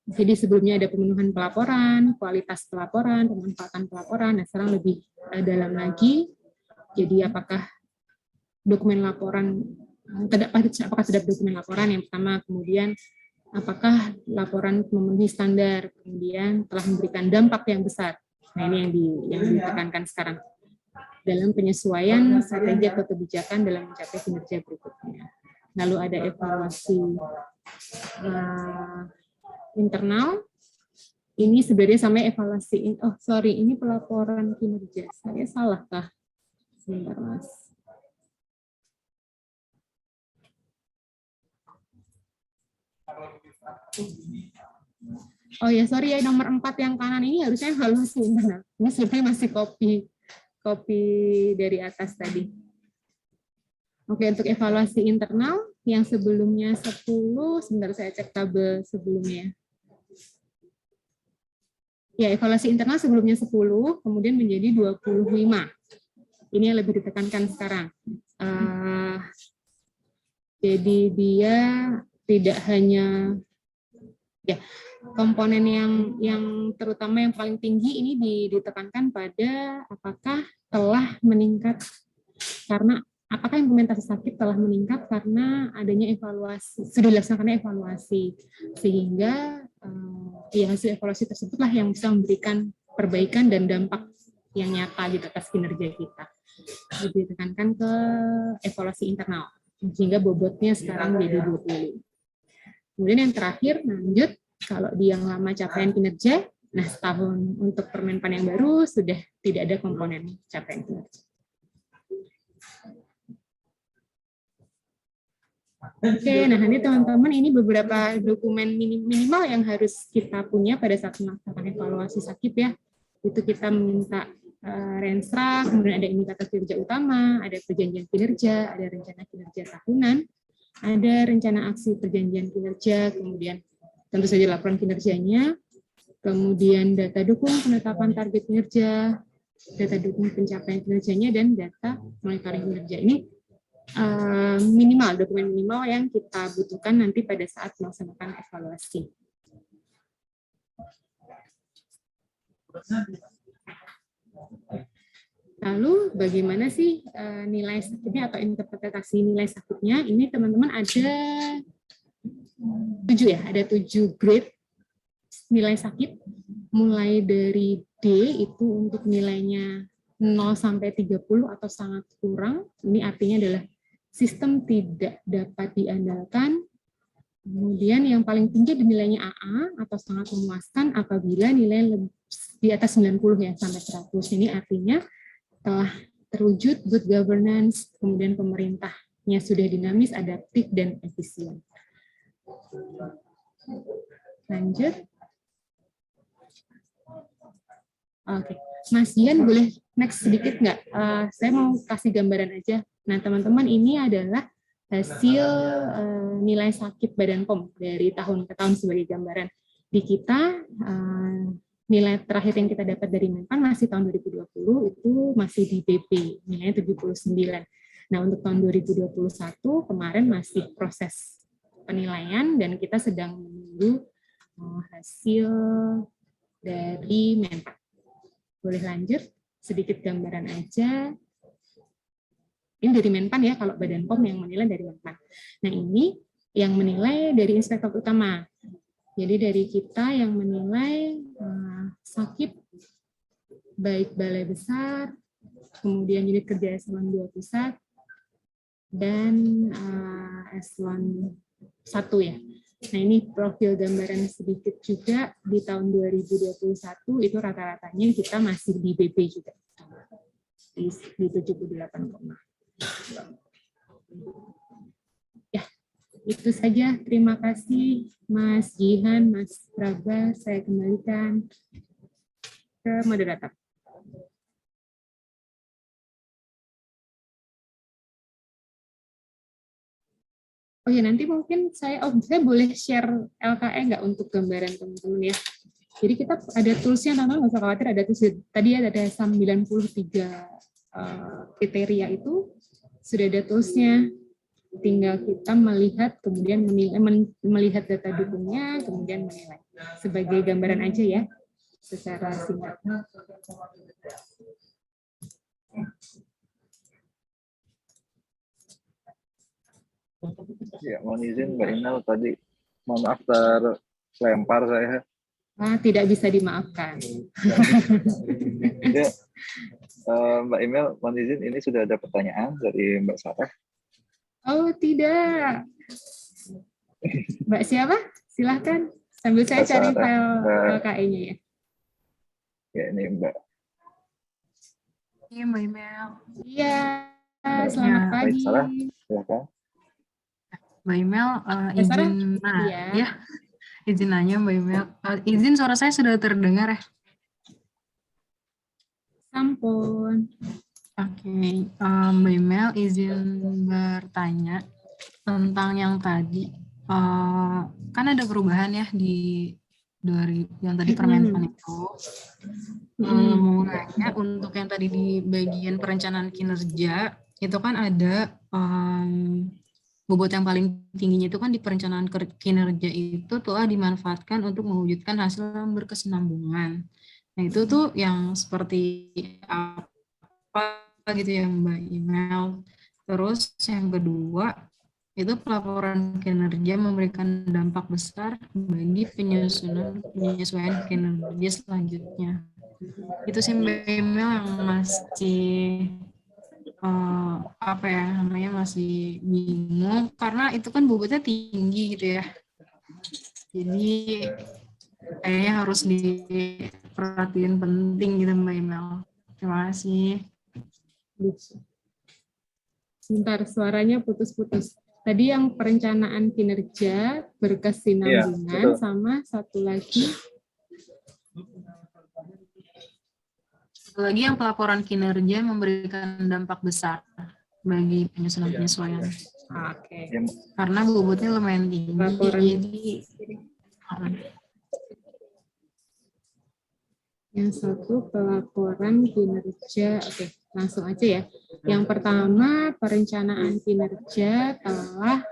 Speaker 2: Jadi sebelumnya ada pemenuhan pelaporan, kualitas pelaporan, pemanfaatan pelaporan. Nah, sekarang lebih dalam lagi. Jadi apakah dokumen laporan apakah terdapat dokumen laporan yang pertama, kemudian apakah laporan memenuhi standar, kemudian telah memberikan dampak yang besar. Nah, ini yang ditekankan sekarang dalam penyesuaian strategi atau kebijakan dalam mencapai kinerja berikutnya. Lalu ada evaluasi internal. Ini sebenarnya sama evaluasi. Ini pelaporan kinerja. Saya salah kah? Sebentar, Mas. Oh ya, sorry ya, nomor 4 yang kanan ini harusnya evaluasi internal. Ini sebenarnya masih copy dari atas tadi. Oke, untuk evaluasi internal yang sebelumnya 10, sebentar saya cek tabel sebelumnya. Ya, evaluasi internal sebelumnya 10, kemudian menjadi 25. Ini yang lebih ditekankan sekarang. Jadi dia tidak hanya komponen yang terutama yang paling tinggi ini ditekankan pada apakah telah meningkat karena apakah implementasi sakit telah meningkat karena adanya evaluasi, sudah dilaksanakan evaluasi, sehingga hasil evaluasi tersebutlah yang bisa memberikan perbaikan dan dampak yang nyata gitu atas kinerja kita. Jadi ditekankan ke evaluasi internal, sehingga bobotnya sekarang menjadi 20. Kemudian yang terakhir, lanjut, kalau di yang lama capaian kinerja, nah setahun untuk Permenpan yang baru sudah tidak ada komponen capaian kinerja. Oke, nah ini teman-teman, ini beberapa dokumen minimal yang harus kita punya pada saat melaksanakan evaluasi sakit ya. Itu kita meminta Renstra, kemudian ada indikator kinerja utama, ada perjanjian kinerja, ada rencana kinerja tahunan, ada rencana aksi perjanjian kinerja, kemudian tentu saja laporan kinerjanya, kemudian data dukung penetapan target kinerja, data dukung pencapaian kinerjanya, dan data monitoring kinerja. Ini dokumen minimal yang kita butuhkan nanti pada saat melaksanakan evaluasi. Lalu bagaimana sih nilai sakitnya atau interpretasi nilai sakitnya? Ini teman-teman ada 7 ya, ada 7 grade nilai sakit, mulai dari D itu untuk nilainya 0 sampai 30 atau sangat kurang. Ini artinya adalah sistem tidak dapat diandalkan. Kemudian yang paling tinggi nilainya AA atau sangat memuaskan apabila nilai di atas 90 ya sampai 100. Ini artinya telah terwujud good governance, kemudian pemerintahnya sudah dinamis, adaptif, dan efisien. Lanjut. Oke, Mas Jian boleh next sedikit nggak? Saya mau kasih gambaran aja. Nah, teman-teman, ini adalah hasil nilai sakit Badan POM dari tahun ke tahun sebagai gambaran. Di kita, nilai terakhir yang kita dapat dari Menpan masih tahun 2020, itu masih di BP, nilainya 79. Nah, untuk tahun 2021, kemarin masih proses penilaian, dan kita sedang menunggu hasil dari Menpan. Boleh lanjut, sedikit gambaran aja. Ini dari Menpan ya, kalau Badan POM yang menilai dari Menpan. Nah, ini yang menilai dari inspektor utama. Jadi dari kita yang menilai sakit, baik balai besar, kemudian unit kerja eselon 2 pusat, dan eselon 1 ya. Nah, ini profil gambaran sedikit juga di tahun 2021 itu rata-ratanya kita masih di BP juga. Di 78, ya, itu saja. Terima kasih Mas Jihan, Mas Praba. Saya kembalikan ke moderator. Oh ya, nanti mungkin saya boleh share LKE nggak untuk gambaran teman-teman ya? Jadi kita ada toolsnya, teman-teman nggak usah khawatir, ada tools. Tadi ada 93 kriteria itu sudah ada toolsnya. Tinggal kita melihat, kemudian melihat data dukungnya, kemudian menilai. Sebagai gambaran aja ya, secara singkat.
Speaker 1: Ya, mohon izin Mbak Inal tadi, mohon maaf terlempar saya.
Speaker 2: Tidak bisa dimaafkan.
Speaker 1: Ya, Mbak Emil, mohon izin ini sudah ada pertanyaan dari Mbak Sarah.
Speaker 2: Oh tidak. Mbak siapa? Silahkan. Sambil saya
Speaker 1: Mbak
Speaker 2: cari
Speaker 1: Sarah,
Speaker 2: file KE-nya ya.
Speaker 1: Ya, ini Mbak.
Speaker 5: Iya, Mbak Imel.
Speaker 2: Iya, selamat
Speaker 1: Baik,
Speaker 2: pagi.
Speaker 1: Sarah, silakan.
Speaker 5: Mbak Imel,
Speaker 2: Ya, Sarah?
Speaker 5: izin
Speaker 2: Iya.
Speaker 5: ya, izin nanya Mbak Imel. Izin suara saya sudah terdengar ya?
Speaker 2: Sampun.
Speaker 5: Oke, Mbak Imel izin bertanya tentang yang tadi. Kan ada perubahan ya di yang tadi Permenpan itu. Mau nanya untuk yang tadi di bagian perencanaan kinerja, itu kan ada bobot yang paling tingginya itu kan di perencanaan kinerja itu telah dimanfaatkan untuk mewujudkan hasil yang berkesinambungan. Nah itu tuh yang seperti apa gitu ya Mbak Imel. Terus yang kedua itu pelaporan kinerja memberikan dampak besar bagi penyesuaian kinerja selanjutnya. Itu sih Mbak Imel yang masih apa ya namanya, masih bingung karena itu kan bobotnya tinggi gitu ya. Jadi kayaknya harus diperhatiin penting gitu Mbak Imel. Terima kasih.
Speaker 2: Sebentar, suaranya putus-putus. Tadi yang perencanaan kinerja berkesinambungan,
Speaker 1: betul.
Speaker 2: sama satu lagi.
Speaker 5: Satu lagi yang pelaporan kinerja memberikan dampak besar bagi penyesuaian.
Speaker 2: Oke.
Speaker 5: Karena bobotnya lumayan tinggi.
Speaker 2: Laporan.
Speaker 5: Jadi
Speaker 2: Yang satu pelaporan kinerja. Oke, langsung aja ya. Yang pertama, perencanaan kinerja telah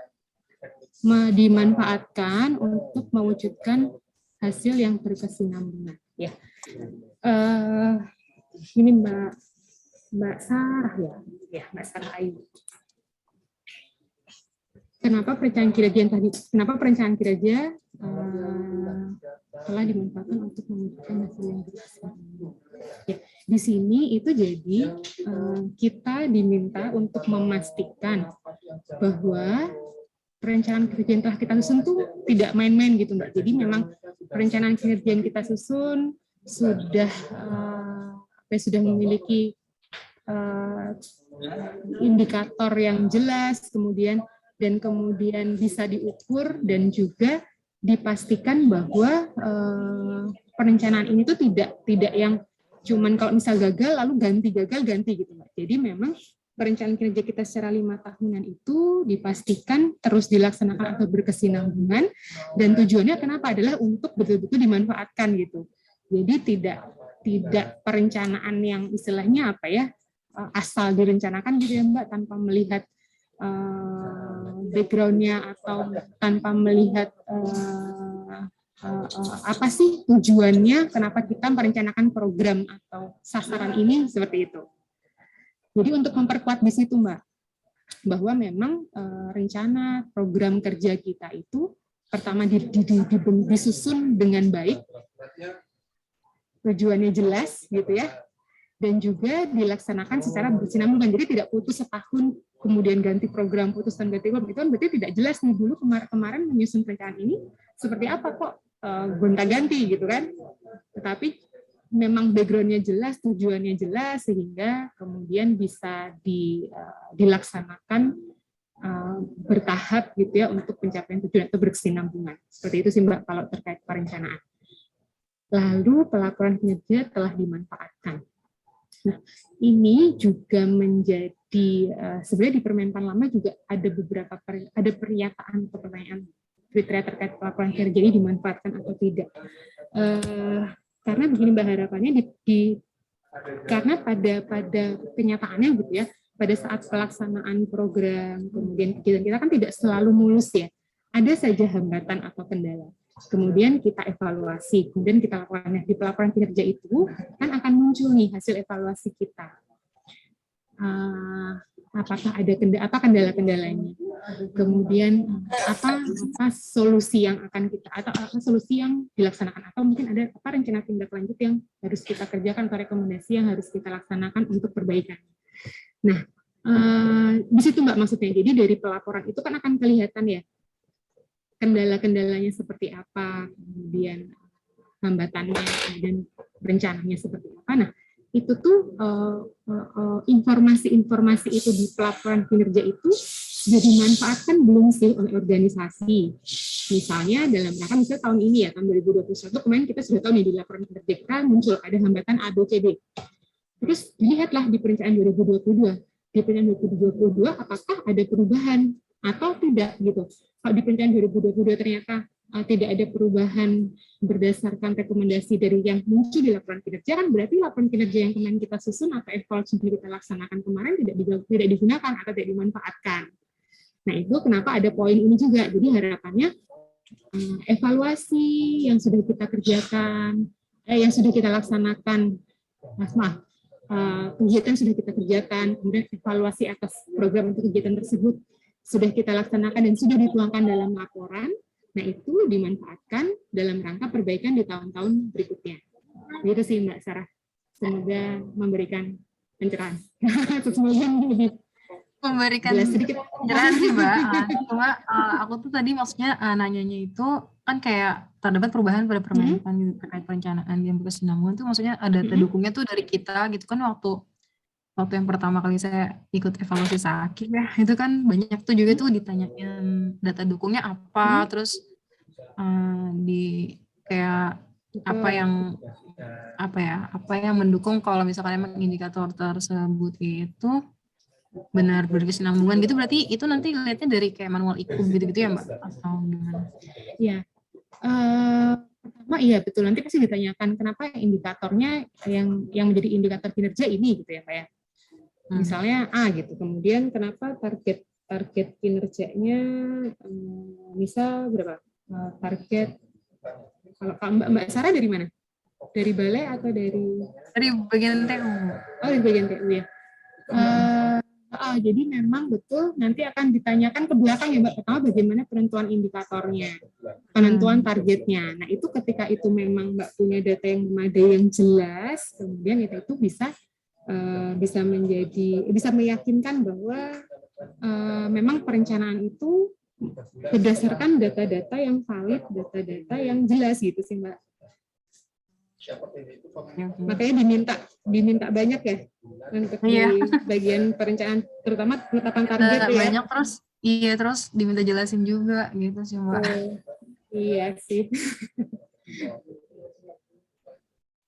Speaker 2: dimanfaatkan untuk mewujudkan hasil yang berkesinambungan. Ya. Ini Mbak Sarah ya. Ya, Mbak Sarah Ayu. Kenapa perencanaan kinerja yang tadi? Kenapa perencanaan kinerja telah dimanfaatkan untuk mewujudkan hasil yang berkesinambungan? Ya, di sini itu jadi kita diminta untuk memastikan bahwa perencanaan kinerja yang telah kita susun tuh tidak main-main gitu Mbak. Jadi memang perencanaan kinerja yang kita susun sudah memiliki indikator yang jelas, kemudian bisa diukur dan juga dipastikan bahwa perencanaan ini tuh tidak yang cuman kalau misal gagal lalu ganti gitu Mbak. Jadi memang perencanaan kinerja kita secara 5 tahunan itu dipastikan terus dilaksanakan atau berkesinambungan, dan tujuannya kenapa adalah untuk betul-betul dimanfaatkan gitu. Jadi tidak perencanaan yang istilahnya apa ya, asal direncanakan gitu ya Mbak, tanpa melihat background-nya atau tanpa melihat apa sih tujuannya, kenapa kita merencanakan program atau sasaran ini seperti itu. Jadi untuk memperkuat di situ Mbak, bahwa memang rencana program kerja kita itu pertama disusun dengan baik, tujuannya jelas gitu ya, dan juga dilaksanakan secara berkesinambungan. Jadi tidak putus setahun kemudian ganti program, putus dan ganti program, itu kan berarti tidak jelas nih dulu kemarin menyusun perencanaan ini seperti apa kok gonta-ganti gitu kan. Tetapi memang background-nya jelas, tujuannya jelas, sehingga kemudian bisa dilaksanakan bertahap gitu ya untuk pencapaian tujuan atau berkesinambungan. Seperti itu sih Mbak kalau terkait perencanaan. Lalu pelaporan kinerja telah dimanfaatkan. Nah, ini juga menjadi sebenarnya di Permenpan lama juga ada beberapa pernyataan atau pertanyaan kriteria terkait pelaporan kinerja ini dimanfaatkan atau tidak. Karena begini Mbak, harapannya karena pada kenyataannya gitu ya, pada saat pelaksanaan program kemudian kegiatan kita kan tidak selalu mulus ya, ada saja hambatan atau kendala. Kemudian kita evaluasi, kemudian kita lakukan di pelaporan kinerja itu kan akan muncul nih hasil evaluasi kita. Apakah ada kendala-kendalanya, kemudian apa solusi yang akan kita atau apa solusi yang dilaksanakan, atau mungkin ada apa rencana tindak lanjut yang harus kita kerjakan atau rekomendasi yang harus kita laksanakan untuk perbaikan. Nah, di situ Mbak maksudnya. Jadi dari pelaporan itu kan akan kelihatan ya kendala-kendalanya seperti apa, kemudian hambatannya dan rencananya seperti apa. Nah, itu tuh informasi-informasi itu di pelaporan kinerja itu sudah dimanfaatkan belum sih oleh organisasi? Misalnya dalam rangka misalnya tahun ini ya, tahun 2021 kemarin kita sudah tahu nih di laporan kinerja kita muncul ada hambatan A, B, C, D. Terus lihatlah di perencanaan 2022. Di perencanaan 2022 apakah ada perubahan atau tidak gitu. Kalau di perencanaan 2022 ternyata tidak ada perubahan berdasarkan rekomendasi dari yang muncul di laporan kinerja, kan berarti laporan kinerja yang kemarin kita susun atau evaluasi yang kita laksanakan kemarin tidak digunakan atau tidak dimanfaatkan. Nah, itu kenapa ada poin ini juga. Jadi harapannya evaluasi yang sudah kita kerjakan, yang sudah kita laksanakan, kegiatan sudah kita kerjakan, kemudian evaluasi atas program untuk kegiatan tersebut sudah kita laksanakan dan sudah dituangkan dalam laporan. Nah, itu dimanfaatkan dalam rangka perbaikan di tahun-tahun berikutnya. Gitu sih Mbak Sarah. Semoga memberikan pencerahan. Semoga lebih
Speaker 5: memberikan
Speaker 2: jelas sedikit.
Speaker 5: Jelas sih Mbak. Cuma aku tuh tadi maksudnya nanyanya itu kan kayak terdapat perubahan pada permenpan terkait perencanaan yang berkesinambungan tuh maksudnya ada terdukungnya tuh dari kita gitu kan waktu yang pertama kali saya ikut evaluasi sakit ya, itu kan banyak tuh juga tuh ditanyain data dukungnya apa, terus di kayak apa yang mendukung kalau misalkan emang indikator tersebut itu benar berkesinambungan gitu, berarti itu nanti lihatnya dari kayak manual IKUM gitu-gitu ya Mbak, atau gimana?
Speaker 2: Ya, pertama iya betul, nanti pasti ditanyakan kenapa indikatornya yang menjadi indikator kinerja ini gitu ya Pak ya. Misalnya A gitu, kemudian kenapa target kinerjanya misal berapa? Target kalau Mbak Sarah dari mana? Dari balai atau dari
Speaker 5: bagian TU?
Speaker 2: Oh, dari bagian TU ya. Jadi memang betul nanti akan ditanyakan ke belakang ya Mbak, pertama bagaimana penentuan indikatornya, penentuan targetnya. Nah, itu ketika itu memang Mbak punya data yang memadai yang jelas, kemudian itu bisa meyakinkan bahwa memang perencanaan itu berdasarkan data-data yang valid, data-data yang jelas gitu sih Mbak. Makanya diminta banyak ya untuk di bagian perencanaan, terutama penetapan target ya.
Speaker 5: Banyak terus diminta jelasin juga gitu sih Mbak.
Speaker 2: Iya sih.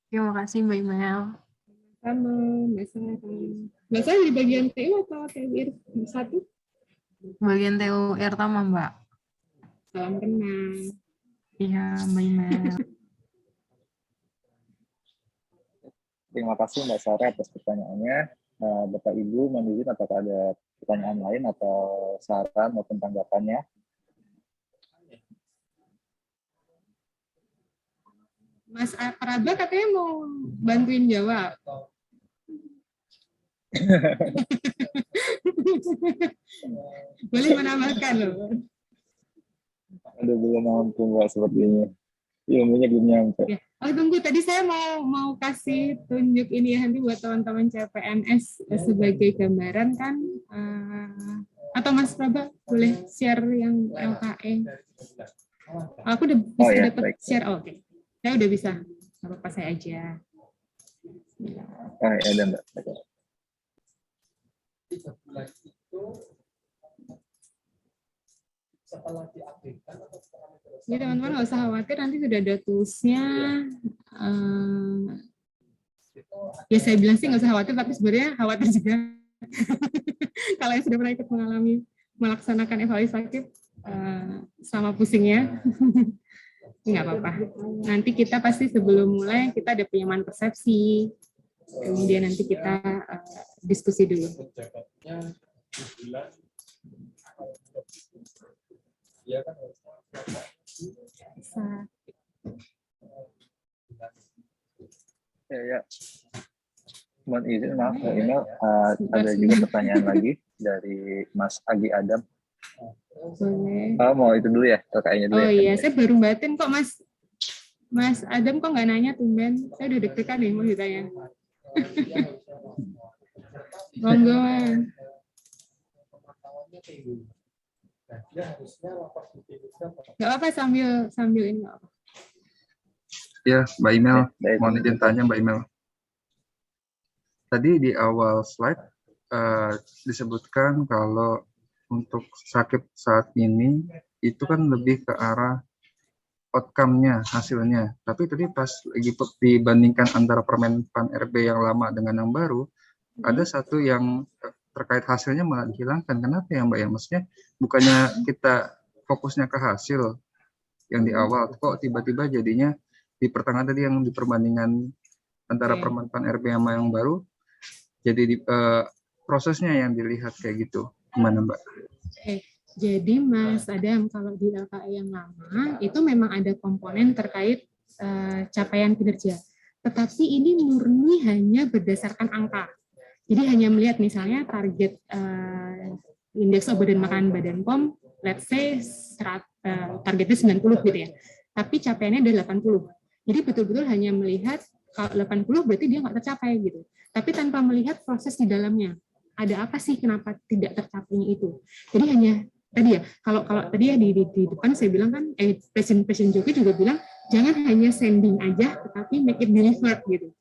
Speaker 5: Terima kasih Mbak Imel.
Speaker 2: Sama, Mbak Sarah di bagian TU atau TUIR 1?
Speaker 5: Bagian TUIR Tama, Mbak.
Speaker 2: Salam kenal.
Speaker 5: Iya, Mbak Imel.
Speaker 1: Terima kasih Mbak Sarah atas pertanyaannya. Bapak Ibu, mohon izin apakah ada pertanyaan lain atau saran maupun tanggapannya?
Speaker 2: Mas Praba katanya mau bantuin jawab. Boleh menambahkan loh.
Speaker 1: Aduh, belum mampu Mbak sepertinya. Ilmunya belum nyampe.
Speaker 2: Ya. Oh tunggu, tadi saya mau kasih tunjuk ini ya nanti buat teman-teman CPNS sebagai gambaran kan. Atau Mas Praba boleh share yang LKE. Aku udah bisa dapat share. Oke. Saya udah bisa, nggak apa-apa saya aja.
Speaker 1: Ada Mbak.
Speaker 2: Jadi teman-teman nggak usah khawatir, nanti sudah ada toolsnya. Ya saya bilang sih nggak usah khawatir, tapi sebenarnya khawatir juga. Kalau yang sudah pernah ikut melaksanakan evaluasi sakit, sama pusingnya. Nggak apa-apa. Nanti kita pasti sebelum mulai kita ada penyamaan persepsi. Kemudian nanti kita diskusi dulu.
Speaker 1: Ya. Mohon izin, maaf, Mbak Imel, ada juga pertanyaan lagi dari Mas Agi Adam.
Speaker 2: Boleh.
Speaker 1: Oh, mau itu dulu ya, LKI-nya dulu.
Speaker 2: Oh
Speaker 1: ya?
Speaker 2: iya, saya baru batin kok Mas Adam kok nggak nanya tumben. Saya udah deg-degan nih mau ditanya. Monggo, Mas. Nggak apa-apa sambil ini nggak apa.
Speaker 7: Ya, Mbak Imel,
Speaker 1: Baik.
Speaker 7: mohon izin tanya Mbak Imel. Tadi di awal slide disebutkan kalau untuk sakit saat ini itu kan lebih ke arah outcome-nya, hasilnya. Tapi tadi pas lagi dibandingkan antara Permenpan RB yang lama dengan yang baru, ada satu yang terkait hasilnya malah dihilangkan. Kenapa ya Mbak ya? Maksudnya bukannya kita fokusnya ke hasil yang di awal, kok tiba-tiba jadinya di pertengahan tadi yang di perbandingan antara Permenpan RB sama yang baru, jadi prosesnya yang dilihat kayak gitu. Gimana Mbak?
Speaker 2: Jadi Mas Adam, kalau di LKI yang lama itu memang ada komponen terkait capaian kinerja. Tetapi ini murni hanya berdasarkan angka. Jadi hanya melihat misalnya target indeks badan makanan Badan POM, let's say targetnya 90 gitu ya. Tapi capaiannya ada 80. Jadi betul-betul hanya melihat kalau 80 berarti dia nggak tercapai gitu. Tapi tanpa melihat proses di dalamnya. Ada apa sih kenapa tidak tercapainya itu? Jadi hanya tadi ya, kalau tadi ya di depan saya bilang kan, Presiden Jokowi juga bilang jangan hanya sending aja, tetapi make it delivered gitu.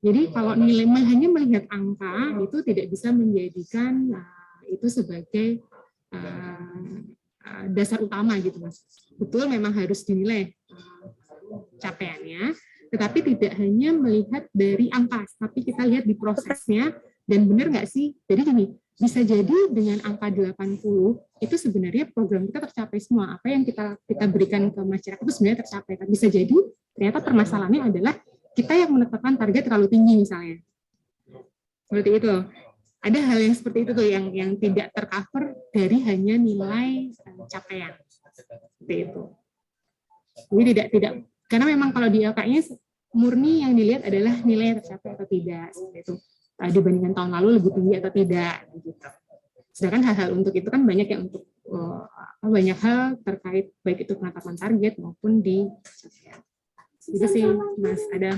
Speaker 2: Jadi kalau hanya melihat angka itu tidak bisa menjadikan itu sebagai dasar utama gitu Mas. Betul memang harus dinilai capaiannya, tetapi tidak hanya melihat dari angka, tapi kita lihat di prosesnya dan benar nggak sih? Jadi gini, bisa jadi dengan angka 80 itu sebenarnya program kita tercapai semua. Apa yang kita berikan ke masyarakat itu sebenarnya tercapai. Bisa jadi ternyata permasalahannya adalah kita yang menetapkan target terlalu tinggi misalnya. Seperti itu. Ada hal yang seperti itu tuh yang tidak tercover dari hanya nilai capaian. Seperti itu. Jadi tidak karena memang kalau di LK-nya murni yang dilihat adalah nilai tercapai atau tidak, seperti itu. Dibandingkan tahun lalu lebih tinggi atau tidak, gitu. Sedangkan hal-hal untuk itu kan banyak yang untuk banyak hal terkait baik itu penetapan target maupun di capaian. Itu sih Mas Adam.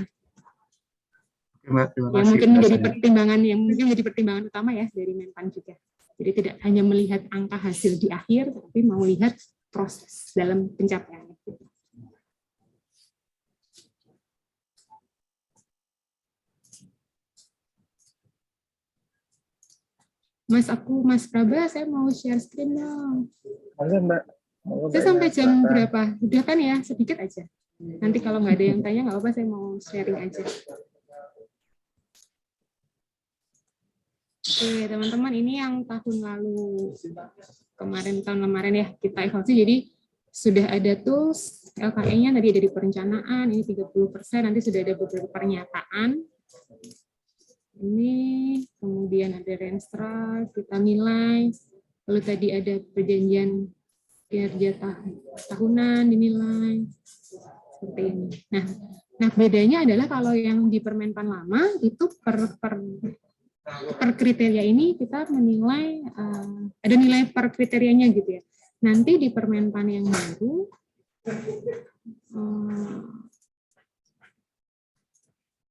Speaker 2: Yang mungkin menjadi pertimbangan utama ya dari Menpan juga. Jadi tidak hanya melihat angka hasil di akhir, tapi mau lihat proses dalam pencapaiannya. Mas Praba, saya mau share screen dong.
Speaker 1: Mbak.
Speaker 2: Saya sampai jam berapa? Udah kan ya, sedikit aja. Nanti kalau nggak ada yang tanya, nggak apa-apa, saya mau sharing aja. Oke, teman-teman, ini yang tahun lalu, tahun kemarin ya, kita evaluasi. Jadi sudah ada tools, LKE-nya tadi ada di perencanaan, ini 30%, nanti sudah ada beberapa pernyataan. Ini, kemudian ada Renstra, kita nilai, lalu tadi ada perjanjian kinerja tahunan dinilai, seperti ini. Nah bedanya adalah kalau yang di Permenpan lama, itu per kriteria ini kita menilai, ada nilai per kriterianya gitu ya. Nanti di Permenpan yang baru,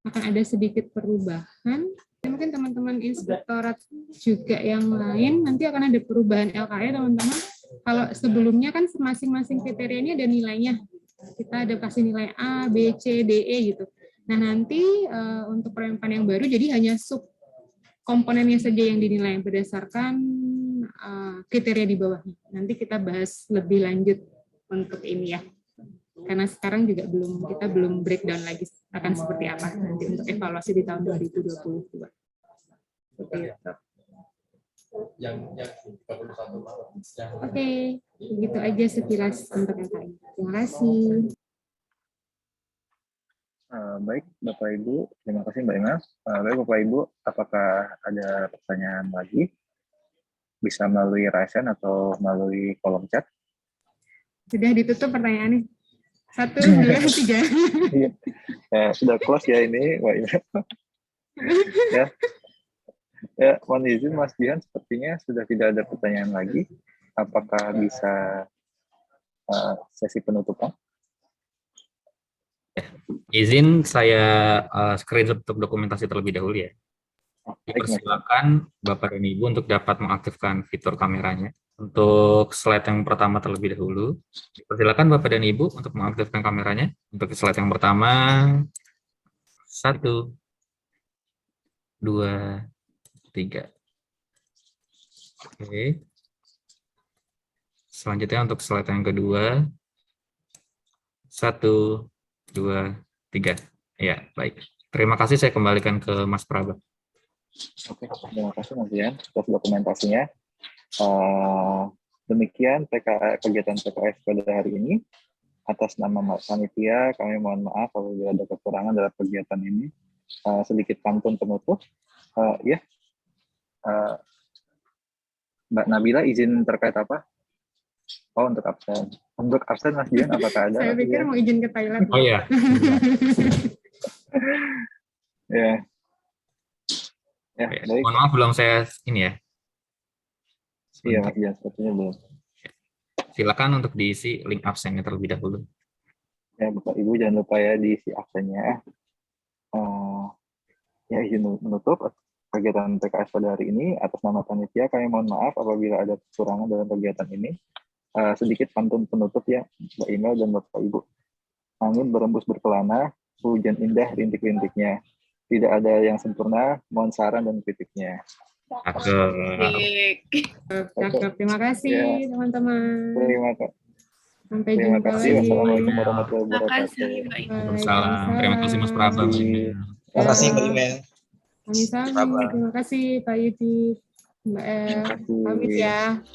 Speaker 2: akan ada sedikit perubahan. Mungkin teman-teman inspektorat juga yang lain nanti akan ada perubahan LKE teman-teman. Kalau sebelumnya kan masing-masing kriterianya ada nilainya. Kita ada kasih nilai A, B, C, D, E gitu. Nah nanti untuk Permenpan yang baru jadi hanya sub komponennya saja yang dinilai berdasarkan kriteria di bawahnya. Nanti kita bahas lebih lanjut untuk ini ya. Karena sekarang juga kita belum breakdown lagi akan seperti apa nanti untuk evaluasi di tahun 2022. Seperti itu.
Speaker 4: yang 31 malam.
Speaker 2: Oke, begitu aja sekilas untuk KKI. Terima kasih.
Speaker 1: Baik, Bapak Ibu, terima kasih Mbak Imas. Baik Bapak Ibu, apakah ada pertanyaan lagi? Bisa melalui raise hand atau melalui kolom chat?
Speaker 2: Sudah ditutup pertanyaannya. 1, 2, 3.
Speaker 1: Iya. Sudah close ya ini, Mbak Imas. Ya, mohon izin Mas Jihan, sepertinya sudah tidak ada pertanyaan lagi. Apakah bisa sesi penutupan?
Speaker 8: Izin saya screenshot untuk dokumentasi terlebih dahulu ya.
Speaker 1: Baik, Mas.
Speaker 8: Dipersilakan Bapak dan Ibu untuk dapat mengaktifkan fitur kameranya. Untuk slide yang pertama terlebih dahulu, dipersilakan Bapak dan Ibu untuk mengaktifkan kameranya. Untuk slide yang pertama, 1, 2, 3. Oke. Selanjutnya untuk slide yang kedua, 1, 2, 3. Ya, baik. Terima kasih, saya kembalikan ke Mas Praba.
Speaker 1: Oke, terima kasih Mas Jihan atas dokumentasinya. Demikian kegiatan PKS pada hari ini. Atas nama panitia, kami mohon maaf apabila ada kekurangan dalam kegiatan ini. Sedikit pantun penutup. Mbak Nabila izin terkait apa? Oh, untuk absen. Untuk absen Mas Jihan apakah ada?
Speaker 2: Saya pikir mau izin ke toilet.
Speaker 8: Oh ya.
Speaker 1: Ya. Ya, baik.
Speaker 8: Mohon maaf belum saya ini ya.
Speaker 1: Iya, Mas Jihan, sepertinya belum.
Speaker 8: Silakan untuk diisi link absennya terlebih dahulu.
Speaker 1: Ya, Bapak Ibu jangan lupa ya diisi absennya. Ya, izin menutup kegiatan PKS pada hari ini. Atas nama panitia kami mohon maaf apabila ada kekurangan dalam kegiatan ini. Sedikit pantun penutup ya, Mbak Imel dan Bapak Ibu. Angin berembus berkelana, hujan indah rintik-rintiknya. Tidak ada yang sempurna, mohon saran dan kritiknya.
Speaker 2: Cakep. Terima kasih teman-teman.
Speaker 1: Terima kasih.
Speaker 2: Sampai
Speaker 1: Terima
Speaker 2: jumpa
Speaker 1: kasih.
Speaker 2: lagi.
Speaker 1: Wassalamualaikum warahmatullahi wabarakatuh.
Speaker 8: Waalaikumsalam. Terima kasih Mas Praba.
Speaker 9: Terima kasih Mbak Imel.
Speaker 2: Kami sami. Terima kasih Pak Yudi, Mbak El.
Speaker 1: Terima kasih.
Speaker 2: Pamit ya.